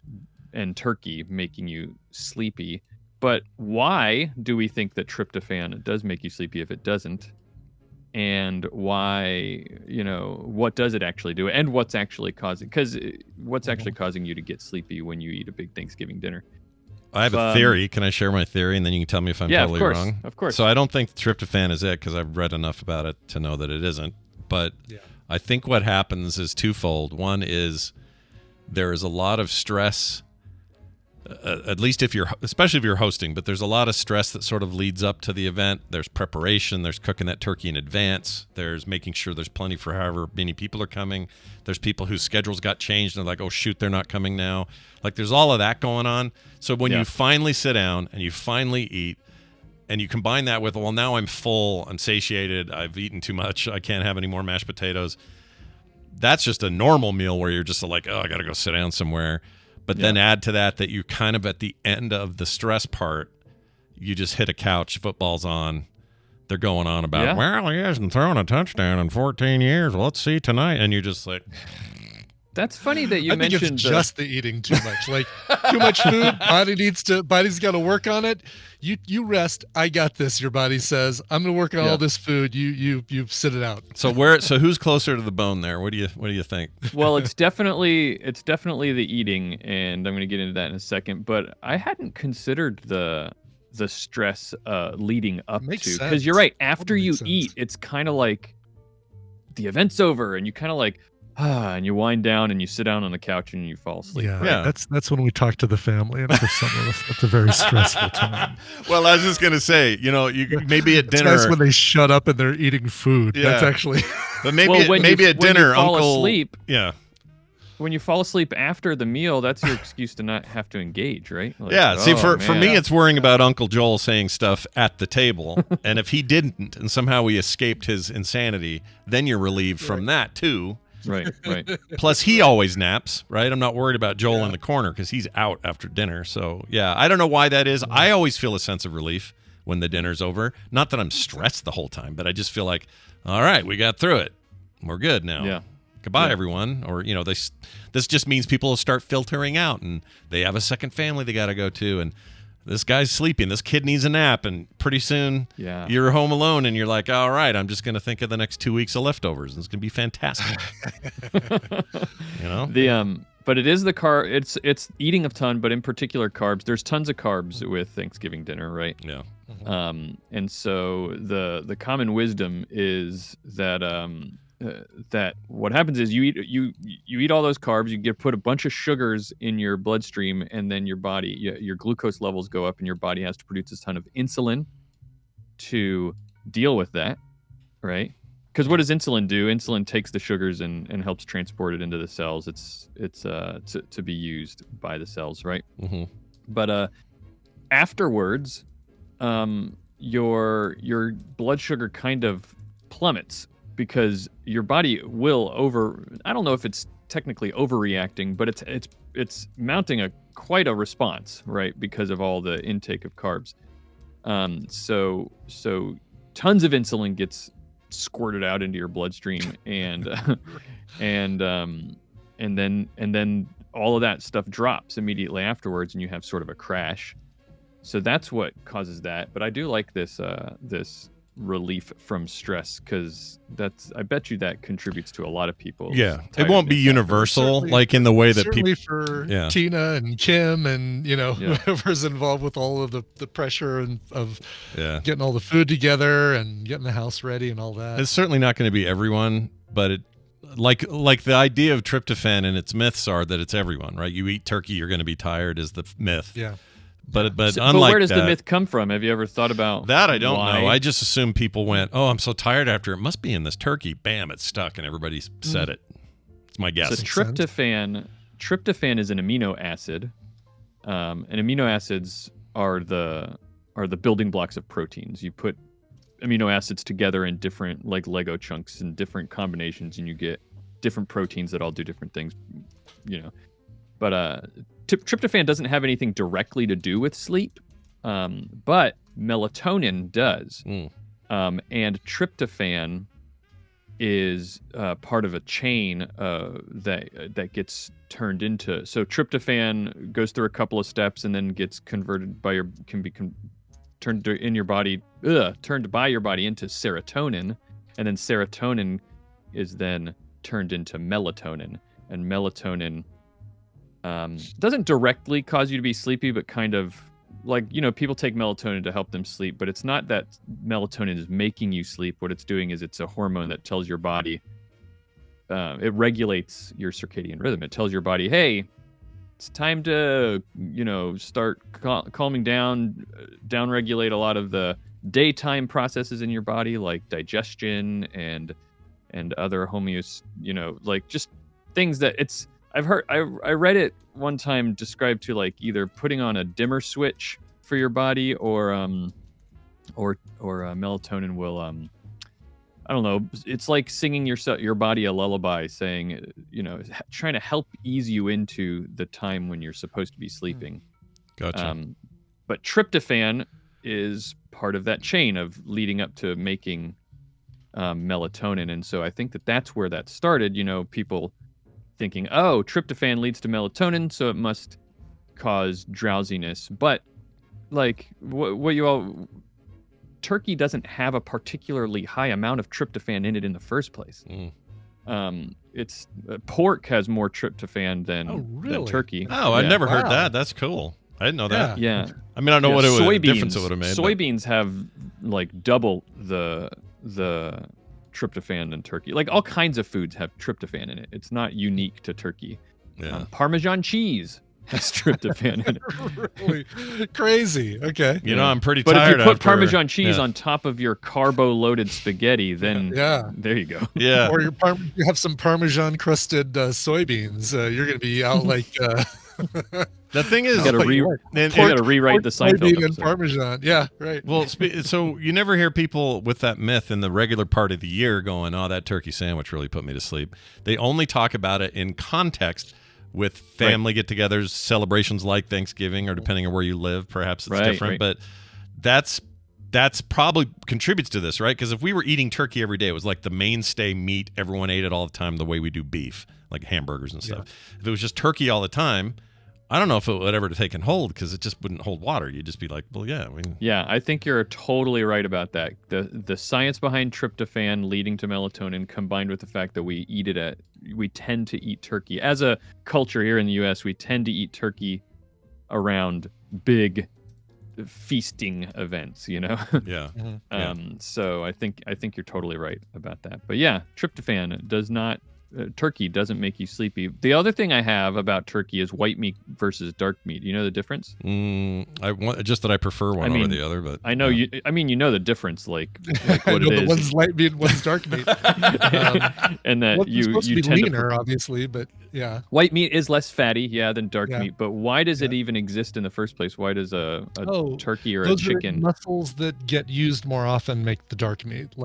S14: and turkey making you sleepy. But why do we think that tryptophan does make you sleepy if it doesn't? And why, what does it actually do? And what's actually causing you to get sleepy when you eat a big Thanksgiving dinner?
S1: I have a theory. Can I share my theory, and then you can tell me if I'm totally wrong?
S14: Of course.
S1: So I don't think tryptophan is it, because I've read enough about it to know that it isn't. But I think what happens is twofold. One is there is a lot of stress. At least especially if you're hosting, but there's a lot of stress that sort of leads up to the event. There's preparation, there's cooking that turkey in advance, there's making sure there's plenty for however many people are coming. There's people whose schedules got changed and they're like, oh shoot, they're not coming now. Like there's all of that going on. So when you finally sit down and you finally eat, and you combine that with, well, now I'm full, I'm satiated, I've eaten too much, I can't have any more mashed potatoes. That's just a normal meal where you're just like, oh, I got to go sit down somewhere. But then add to that you kind of at the end of the stress part, you just hit a couch, football's on. They're going on about, well, he hasn't thrown a touchdown in 14 years. Well, let's see tonight. And you're just like...
S14: That's funny that you mentioned...
S5: I think it's just the eating too much. Like, too much food, body's got to work on it. You rest, I got this, your body says. I'm going to work on all this food. You sit it out.
S1: So who's closer to the bone there? What do you think?
S14: Well, it's definitely the eating, and I'm going to get into that in a second, but I hadn't considered the stress leading up to, because you're right, after you eat, it's kind of like the event's over and you kind of like and you wind down and you sit down on the couch and you fall asleep.
S5: Yeah. That's when we talk to the family, and for some of us, that's a very stressful time.
S1: Well, I was just gonna say, you maybe at dinner.
S5: That's when they shut up and they're eating food. Yeah. That's actually.
S1: But maybe at dinner,
S14: when you fall
S1: Uncle.
S14: Asleep,
S1: yeah.
S14: When you fall asleep after the meal, that's your excuse to not have to engage, right? Like,
S1: yeah. See, for me, it's worrying about Uncle Joel saying stuff at the table, and if he didn't, and somehow we escaped his insanity, then you're relieved from that too.
S14: Right.
S1: Plus, he always naps, right? I'm not worried about Joel in the corner because he's out after dinner. So, yeah, I don't know why that is. I always feel a sense of relief when the dinner's over. Not that I'm stressed the whole time, but I just feel like, all right, we got through it. We're good now.
S14: Yeah.
S1: Goodbye, everyone. Or, this just means people will start filtering out, and they have a second family they got to go to, and this guy's sleeping, this kid needs a nap, and pretty soon you're home alone, and you're like, all right, I'm just going to think of the next 2 weeks of leftovers, and it's going to be fantastic.
S14: But it is it's eating a ton, but in particular carbs. There's tons of carbs with Thanksgiving dinner, right?
S1: Yeah.
S14: And so the common wisdom is that that what happens is you eat all those carbs, you put a bunch of sugars in your bloodstream, and then your body, your glucose levels go up, and your body has to produce a ton of insulin to deal with that, right? Because what does insulin do? Insulin takes the sugars and helps transport it into the cells. It's to be used by the cells, right?
S1: Mm-hmm.
S14: But afterwards, your blood sugar kind of plummets, because your body will I don't know if it's technically overreacting, but it's mounting quite a response, right? Because of all the intake of carbs. So tons of insulin gets squirted out into your bloodstream, and then all of that stuff drops immediately afterwards, and you have sort of a crash. So that's what causes that. But I do like this relief from stress, because I bet you that contributes to a lot of people.
S1: Yeah, it won't be universal, like in the way that people.
S5: For Tina and Kim and whoever's involved with all of the pressure of getting all the food together and getting the house ready and all that.
S1: It's certainly not going to be everyone, but like the idea of tryptophan and its myths are that it's everyone, right? You eat turkey, you're going to be tired is the myth.
S5: Yeah.
S1: But
S14: But
S1: unlike
S14: where does
S1: that,
S14: the myth come from? Have you ever thought about
S1: that? I don't
S14: why?
S1: know. I just assume people went, "Oh, I'm so tired after it must be in this turkey." Bam, it's stuck, and everybody said it. It's my guess.
S14: So tryptophan is an amino acid, and amino acids are the building blocks of proteins. You put amino acids together in different like Lego chunks and different combinations, and you get different proteins that all do different things. But tryptophan doesn't have anything directly to do with sleep, but melatonin does. And tryptophan is part of a chain that gets turned into. So tryptophan goes through a couple of steps and then gets converted by turned by your body into serotonin, and then serotonin is then turned into melatonin, and melatonin doesn't directly cause you to be sleepy, but kind of like, people take melatonin to help them sleep, but it's not that melatonin is making you sleep. What it's doing is it's a hormone that tells your body, it regulates your circadian rhythm. It tells your body, hey, it's time to, start calming down, downregulate a lot of the daytime processes in your body, like digestion and other like just things that I've heard. I read it one time described to like either putting on a dimmer switch for your body or melatonin will I don't know. It's like singing your body a lullaby, saying trying to help ease you into the time when you're supposed to be sleeping.
S1: Gotcha.
S14: But tryptophan is part of that chain of leading up to making melatonin, and so I think that's where that started. People thinking, oh, tryptophan leads to melatonin, so it must cause drowsiness. But like turkey doesn't have a particularly high amount of tryptophan in it in the first place. It's pork has more tryptophan than turkey.
S1: Oh, I've never heard that. That's cool. I didn't know that.
S14: Yeah.
S1: I mean, I don't know what difference it would have made.
S14: Soybeans have like double the tryptophan than turkey. Like all kinds of foods have tryptophan in it. It's not unique to turkey.
S1: Yeah.
S14: Parmesan cheese has tryptophan in it.
S5: Really crazy. Okay.
S1: I'm pretty
S14: but
S1: tired.
S14: But if you put
S1: after,
S14: Parmesan cheese on top of your carbo-loaded spaghetti, then there you go.
S1: Yeah.
S5: Or you have some Parmesan crusted soybeans. You're going to be out like.
S1: The thing is,
S14: you got to rewrite the Seinfeld
S5: and Parmesan. Yeah, right.
S1: Well, so you never hear people with that myth in the regular part of the year going, "Oh, that turkey sandwich really put me to sleep." They only talk about it in context with family get-togethers, celebrations like Thanksgiving, or depending on where you live, perhaps it's different. But that's probably contributes to this, right? Because if we were eating turkey every day, it was like the mainstay meat. Everyone ate it all the time, the way we do beef, like hamburgers and stuff. If it was just turkey all the time, I don't know if it would ever have taken hold, because it just wouldn't hold water. You'd just be like, well, yeah.
S14: Yeah, I think you're totally right about that. The science behind tryptophan leading to melatonin, combined with the fact that we tend to eat turkey. As a culture here in the U.S., we tend to eat turkey around big feasting events,
S1: Yeah.
S14: So I think you're totally right about that. But yeah, tryptophan does not. Turkey doesn't make you sleepy. The other thing I have about turkey is white meat versus dark meat. You know the difference?
S1: Just that I prefer one over the other, but
S14: I know you. I mean, you know the difference, like what it is.
S5: One's light meat, one's dark meat,
S14: and that you
S5: to be
S14: tend
S5: leaner, obviously, but yeah.
S14: White meat is less fatty, than dark meat. But why does it even exist in the first place? Why does a turkey or a chicken?
S5: Those are muscles that get used more often make the dark meat,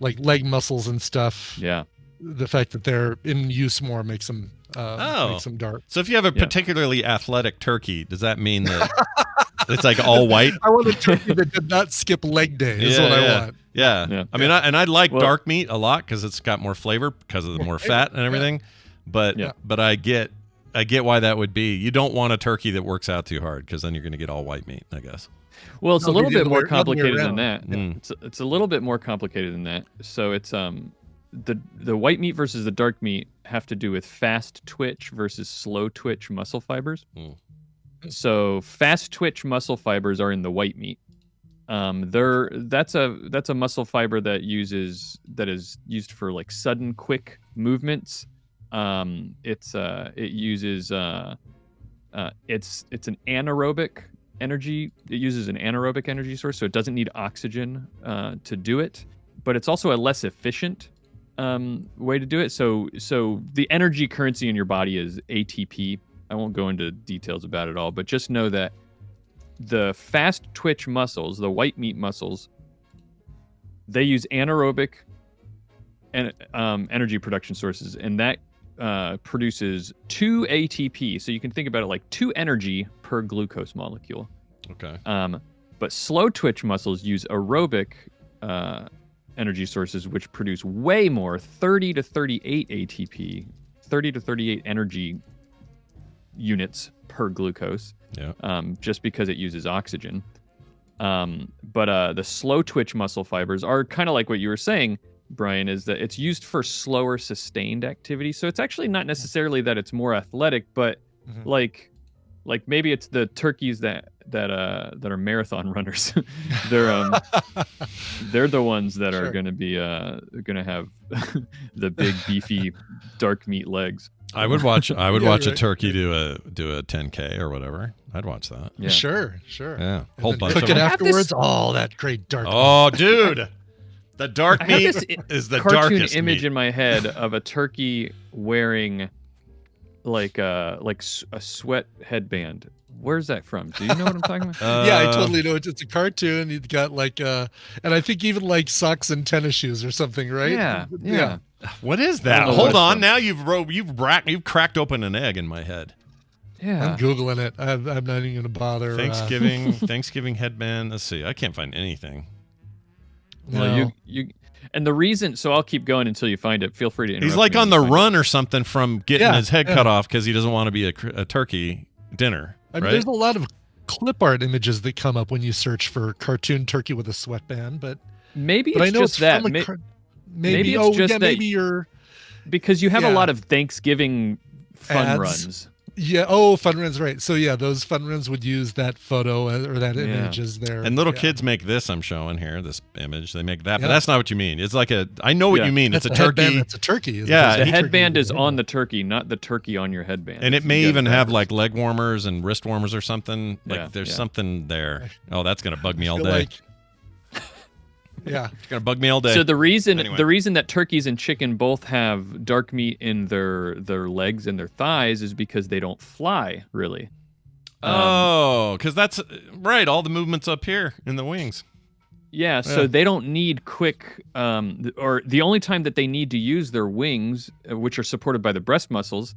S5: like leg muscles and stuff.
S14: Yeah.
S5: The fact that they're in use more makes them dark.
S1: So if you have a particularly athletic turkey, does that mean that it's like all white?
S5: I want a turkey that did not skip leg day is what I want.
S1: Yeah. I mean, I like dark meat a lot because it's got more flavor because of the more fat and everything. But I get why that would be. You don't want a turkey that works out too hard, because then you're going to get all white meat, I guess.
S14: Well, it's a little bit more complicated than that. It's a little bit more complicated than that. So it's the white meat versus the dark meat have to do with fast twitch versus slow twitch muscle fibers. So fast twitch muscle fibers are in the white meat, That's a muscle fiber that is used for like sudden, quick movements. It's an anaerobic energy. It uses an anaerobic energy source, so it doesn't need oxygen to do it. But it's also a less efficient way to do it. So the energy currency in your body is ATP. I won't go into details about it all, but just know that the fast twitch muscles, the white meat muscles, they use anaerobic energy production sources, and that produces 2 ATP. So you can think about it like 2 energy per glucose molecule.
S1: Okay.
S14: But slow twitch muscles use aerobic energy sources, which produce way more, 30 to 38 ATP, 30 to 38 energy units per glucose.
S1: Yeah.
S14: Just because it uses oxygen. But the slow twitch muscle fibers are kind of like what you were saying, Brian, is that it's used for slower sustained activity. So it's actually not necessarily that it's more athletic, but like maybe it's the turkeys that are marathon runners. They're the ones that are going to be going to have the big beefy dark meat legs.
S1: I would watch a turkey do a 10K or whatever. I'd watch that.
S5: Yeah. Sure.
S1: Yeah. Whole bunch
S5: cook
S1: of
S5: it
S1: them.
S5: afterwards. Oh, that great dark meat.
S1: Oh, dude. The dark
S14: I have
S1: meat
S14: this
S1: is the
S14: cartoon
S1: darkest
S14: image
S1: meat.
S14: in my head of a turkey wearing like a sweat headband. Where's that from? Do you know what I'm talking about?
S5: Yeah, I totally know. It's a cartoon. You've got like and I think even like socks and tennis shoes or something, right?
S14: Yeah.
S1: What is that? Hold on. Now you've cracked open an egg in my head.
S14: Yeah.
S5: I'm Googling it. I'm not even going to bother.
S1: Thanksgiving headband. Let's see. I can't find anything.
S14: Well, you and the reason. So I'll keep going until you find it. Feel free to interrupt.
S1: He's like
S14: me
S1: on
S14: when
S1: the
S14: you find
S1: run or something from getting his head cut off because he doesn't want to be a turkey dinner.
S5: I mean,
S1: right?
S5: there's a lot of clip art images that come up when you search for cartoon turkey with a sweatband, but
S14: maybe
S5: I
S14: it's
S5: know
S14: just that.
S5: Maybe
S14: it's just that
S5: maybe you're
S14: because you have a lot of Thanksgiving fun
S5: ads.
S14: runs.
S5: Yeah. Oh, fun runs, right? So yeah, those fun runs would use that photo or that image as their.
S1: And little kids make this. I'm showing here this image. They make that, but
S5: Yeah.
S1: that's not what you mean. It's like I know what you mean.
S5: That's
S1: it's a turkey.
S5: It's a turkey.
S1: Yeah,
S14: The headband is on the turkey, not the turkey on your headband.
S1: and it may
S14: You got
S1: even have
S14: backwards.
S1: like leg warmers and wrist warmers or something. Like
S14: Yeah,
S1: there's
S14: yeah.
S1: something there. Oh, that's gonna bug me all
S5: feel
S1: day.
S5: like- yeah.
S1: It's gonna bug me all day.
S14: So the reason
S1: Anyway.
S14: that turkeys and chicken both have dark meat in their legs and their thighs is because they don't fly really.
S1: Oh, because that's right. All the movements up here in the wings.
S14: Yeah, so they don't need quick, or the only time that they need to use their wings, which are supported by the breast muscles,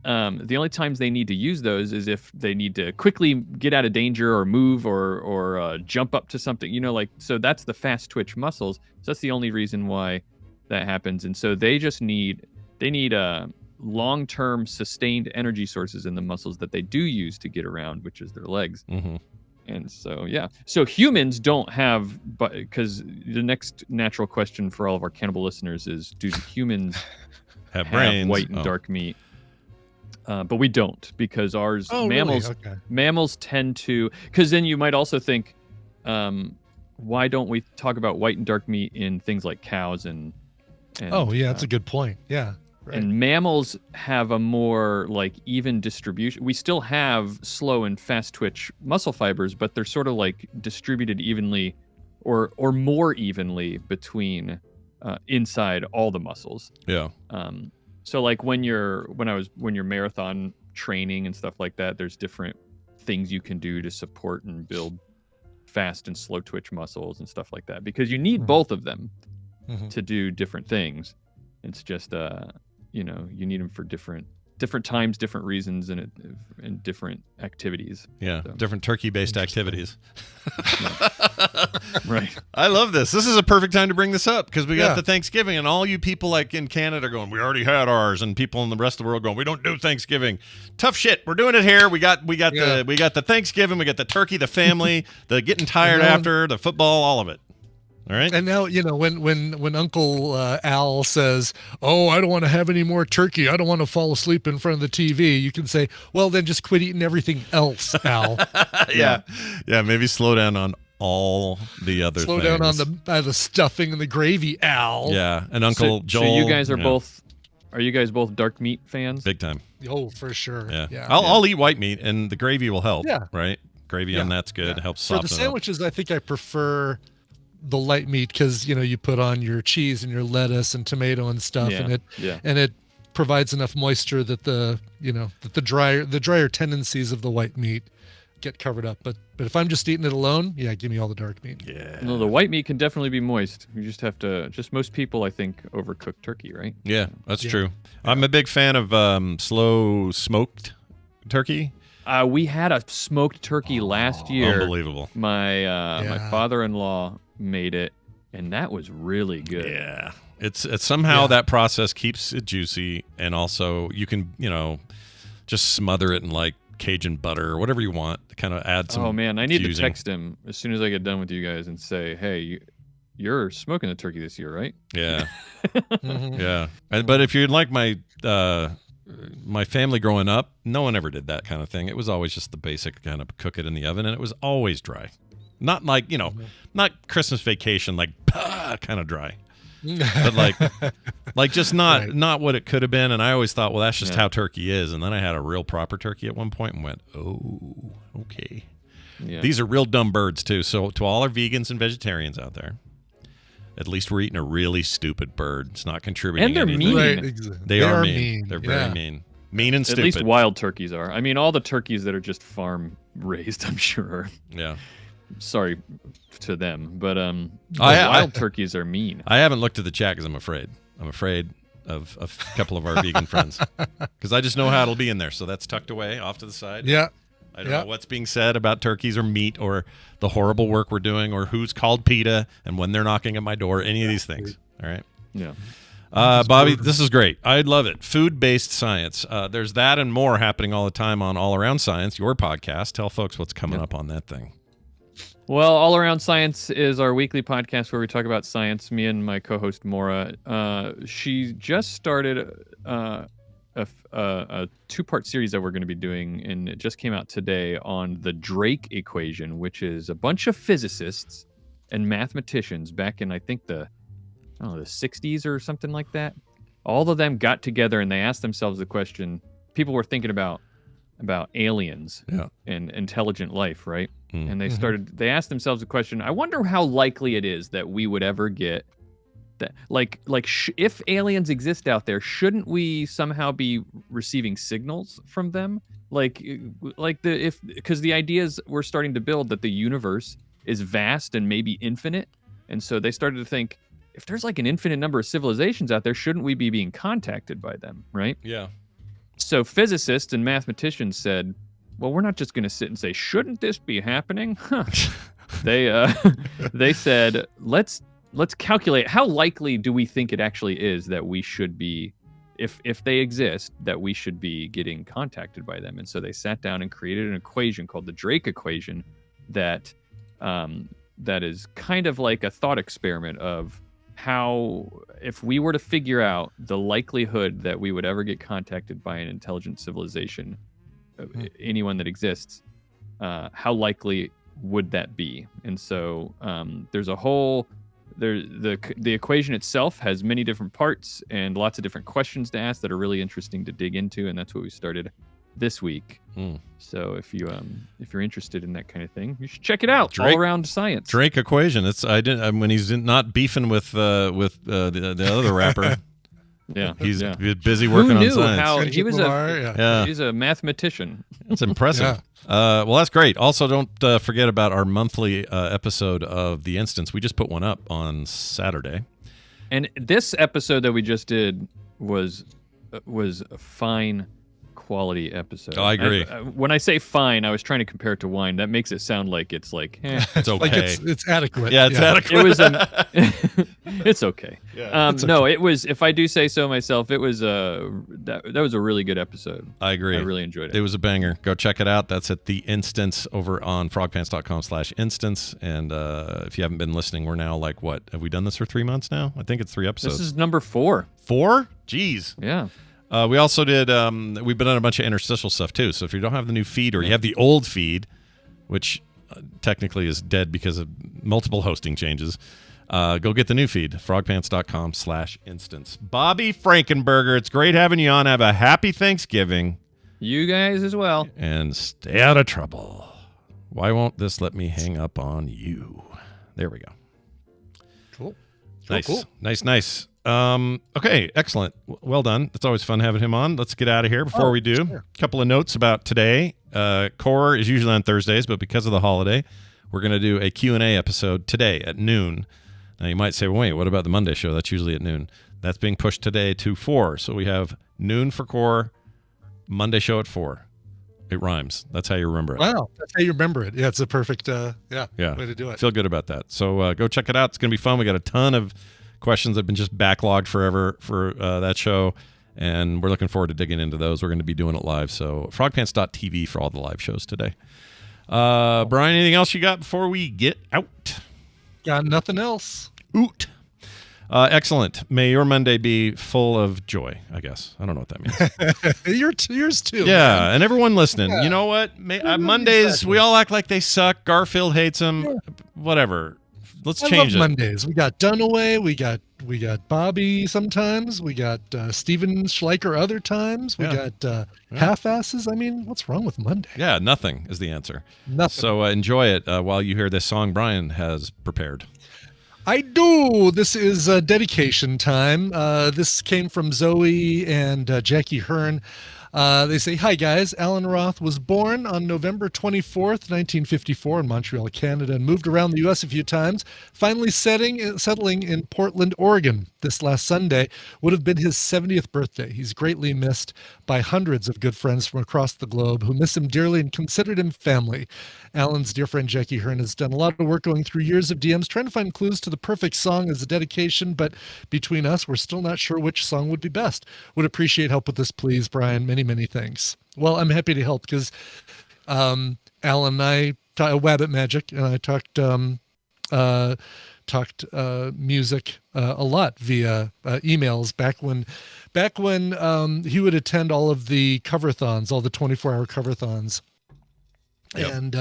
S14: the only times they need to use those is if they need to quickly get out of danger or move or jump up to something, so that's the fast twitch muscles. So that's the only reason why that happens. And so they just need long-term sustained energy sources in the muscles that they do use to get around, which is their legs.
S1: Mm-hmm.
S14: And so, so humans don't have, because the next natural question for all of our cannibal listeners is, do humans
S1: have brains?
S14: White and dark meat? But we don't, because mammals tend to, because then you might also think, why don't we talk about white and dark meat in things like cows and
S5: that's a good point. Yeah. Right.
S14: And mammals have a more like even distribution. We still have slow and fast twitch muscle fibers, but they're sort of like distributed evenly or more evenly between inside all the muscles.
S1: Yeah.
S14: So like when you're marathon training and stuff like that, there's different things you can do to support and build fast and slow twitch muscles and stuff like that, because you need both of them to do different things. It's just you need them for different times, different reasons, and different activities.
S1: Yeah,
S14: So.
S1: different turkey-based activities.
S14: Right.
S1: I love this. This is a perfect time to bring this up because we got the Thanksgiving, and all you people like in Canada going, we already had ours, and people in the rest of the world going, we don't do Thanksgiving. Tough shit. We're doing it here. We got the Thanksgiving, we got the turkey, the family, the getting tired after, the football, all of it. All right.
S5: And now, when Uncle Al says, "Oh, I don't want to have any more turkey. I don't want to fall asleep in front of the TV," you can say, "Well, then just quit eating everything else, Al."
S1: Yeah. Maybe slow down on all the other
S5: Slow
S1: things.
S5: down on the stuffing and the gravy, Al.
S1: Yeah, and Uncle Joel.
S14: So you guys are both. Are you guys both dark meat fans?
S1: Big time.
S5: Oh, for sure.
S1: Yeah. I'll eat white meat, and the gravy will help.
S5: Yeah.
S1: Right. Gravy on that's good. It helps
S5: For
S1: soften
S5: the
S1: it up.
S5: sandwiches, I think I prefer the light meat because you put on your cheese and your lettuce and tomato and stuff, and it provides enough moisture that the drier tendencies of the white meat get covered up. But if I'm just eating it alone, give me all the dark meat.
S1: Yeah.
S14: No, the white meat can definitely be moist. You just have to. Just most people, I think, overcook turkey, right?
S1: Yeah, that's true. I'm a big fan of slow smoked turkey.
S14: We had a smoked turkey last year.
S1: Unbelievable.
S14: My father-in-law made it, and that was really good.
S1: Yeah. It's somehow that process keeps it juicy, and also you can, just smother it in like Cajun butter or whatever you want to kind of add some.
S14: Oh man, I need
S1: fusing.
S14: to text him as soon as I get done with you guys and say, "Hey, you're smoking the turkey this year, right?"
S1: Yeah. Yeah. But if you'd like my family growing up, no one ever did that kind of thing. It was always just the basic kind of cook it in the oven, and it was always dry. Not like, not Christmas Vacation, like kind of dry. But like just not what it could have been. And I always thought, well, that's just how turkey is. And then I had a real proper turkey at one point and went, oh, okay. Yeah. These are real dumb birds too. So to all our vegans and vegetarians out there, at least we're eating a really stupid bird. It's not contributing.
S14: And they're
S1: anything.
S14: mean.
S5: Right.
S1: They are mean. They're very mean. Mean and stupid.
S14: At least wild turkeys are. I mean, all the turkeys that are just farm raised, I'm sure.
S1: Yeah.
S14: Sorry to them, but wild turkeys are mean.
S1: I haven't looked at the chat because I'm afraid. I'm afraid of a couple of our vegan friends because I just know how it'll be in there. So that's tucked away off to the side.
S5: Yeah.
S1: I don't know what's being said about turkeys or meat or the horrible work we're doing or who's called PETA and when they're knocking at my door. Any of these things. All right.
S14: Yeah.
S1: Bobby, this is great. I love it. Food-based science. There's that and more happening all the time on All Around Science, your podcast. Tell folks what's coming up on that thing.
S14: Well, All Around Science is our weekly podcast where we talk about science. Me and my co-host Maura. She just started a two-part series that we're going to be doing, and it just came out today on the Drake equation, which is a bunch of physicists and mathematicians back in, I think, the 60s or something like that. All of them got together and they asked themselves the question. People were thinking about aliens and intelligent life, right? And they asked themselves the question, I wonder how likely it is that we would ever get that, if aliens exist out there, shouldn't we somehow be receiving signals from them? Because the ideas we're starting to build that the universe is vast and maybe infinite. And so they started to think, if there's like an infinite number of civilizations out there, shouldn't we be being contacted by them, right?
S1: Yeah.
S14: So physicists and mathematicians said, well, we're not just going to sit and say, shouldn't this be happening? Huh. They said, let's calculate how likely do we think it actually is that we should be, if they exist, that we should be getting contacted by them. And so they sat down and created an equation called the Drake equation that is kind of like a thought experiment of how, if we were to figure out the likelihood that we would ever get contacted by an intelligent civilization, anyone that exists, how likely would that be? And so there's a whole, the equation itself has many different parts and lots of different questions to ask that are really interesting to dig into, and that's what we started this week. So if you're interested in that kind of thing, you should check it out. All Around Science.
S1: Drake equation. It's when he's not beefing with the other rapper.
S14: Yeah,
S1: he's busy working on science.
S14: How he was he's a mathematician.
S1: That's impressive. Well, that's great. Also, don't forget about our monthly episode of The Instance. We just put one up on Saturday.
S14: And this episode that we just did was a fine quality episode.
S1: Oh, I agree.
S14: When I say fine, I was trying to compare it to wine. That makes it sound like it's like
S1: it's okay.
S5: Like it's adequate.
S1: Yeah, it's adequate.
S14: It was it's okay.
S1: Yeah,
S14: no, it was. If I do say so myself, it was that was a really good episode.
S1: I agree.
S14: I really enjoyed it.
S1: It was a banger. Go check it out. That's at The Instance over on frogpants.com/instance. And if you haven't been listening, we're now like what? Have we done this for 3 months now? I think it's 3 episodes.
S14: This is number 4.
S1: 4? Jeez.
S14: Yeah.
S1: We also did, we've been on a bunch of interstitial stuff too. So if you don't have the new feed or you have the old feed, which technically is dead because of multiple hosting changes. Go get the new feed, frogpants.com/instance. Bobby Frankenberger, it's great having you on. Have a happy Thanksgiving.
S14: You guys as well.
S1: And stay out of trouble. Why won't this let me hang up on you? There we go.
S5: Cool.
S1: Nice. Nice. Okay, excellent. Well done. It's always fun having him on. Let's get out of here. Before we do, a couple of notes about today. Core is usually on Thursdays, but because of the holiday, we're going to do a Q&A episode today at noon. Now, you might say, well, wait, what about the Monday show? That's usually at noon. That's being pushed today to 4. So we have noon for Core, Monday show at 4. It rhymes. That's how you remember it.
S5: Wow, that's how you remember it. Yeah, it's a perfect way to do it.
S1: Feel good about that. So go check it out. It's going to be fun. We got a ton of questions that have been just backlogged forever for that show, and we're looking forward to digging into those. We're going to be doing it live. So frogpants.tv for all the live shows today. Brian, anything else you got before we get out?
S5: Got nothing else.
S1: Oot. Excellent. May your Monday be full of joy, I guess. I don't know what that means.
S5: Yours too.
S1: Yeah,
S5: man.
S1: and everyone listening, you know what? Mondays, we all act like they suck. Garfield hates them. Yeah. Whatever. Let's change it.
S5: Mondays. We got Dunaway. We got Bobby sometimes. We got Steven Schleicher other times. We got half-asses. I mean, what's wrong with Monday?
S1: Yeah, nothing is the answer.
S5: Nothing.
S1: So enjoy it while you hear this song Brian has prepared.
S5: I do. This is dedication time. This came from Zoe and Jackie Hearn. They say, hi, guys. Alan Roth was born on November 24th, 1954 in Montreal, Canada, and moved around the U.S. a few times, finally settling in Portland, Oregon. This last Sunday would have been his 70th birthday. He's greatly missed by hundreds of good friends from across the globe who miss him dearly and considered him family. Alan's dear friend Jackie Hearn has done a lot of work going through years of DMs trying to find clues to the perfect song as a dedication, but between us, we're still not sure which song would be best. Would appreciate help with this, please, Brian. Many thanks. Well, I'm happy to help because Alan and I Wabbit Magic and I talked music a lot via emails back when he would attend all of the cover-thons, all the 24-hour cover-thons. Yep. And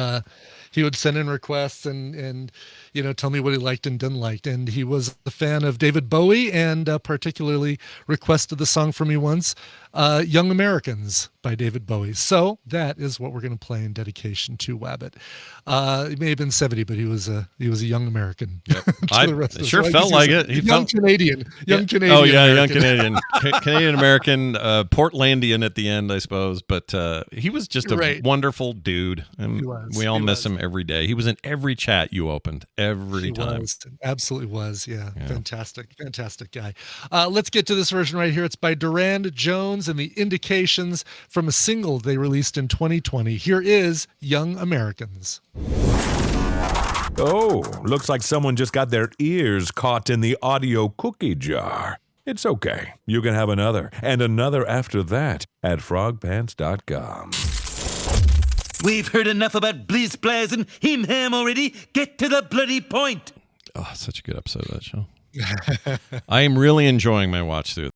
S5: he would send in requests and tell me what he liked and didn't like. And he was a fan of David Bowie and particularly requested the song for me once, Young Americans by David Bowie. So that is what we're going to play in dedication to Wabbit. He may have been 70, but he was a young American.
S1: Yep. I sure felt like it. He
S5: young Canadian. Young Canadian.
S1: Oh, yeah,
S5: American.
S1: young Canadian. Canadian-American, Portlandian at the end, I suppose. But he was just a wonderful dude. And we all miss him every day. He was in every chat you opened, every time.
S5: Absolutely was. Yeah. Fantastic guy. Let's get to this version right here. It's by Durand Jones and the Indications from a single they released in 2020. Here is Young Americans.
S12: Oh, looks like someone just got their ears caught in the audio cookie jar. It's okay. You can have another and another after that at frogpants.com.
S11: We've heard enough about Blizz Blaz and Him Ham already. Get to the bloody point.
S1: Oh, such a good episode of that show. I am really enjoying my watch through.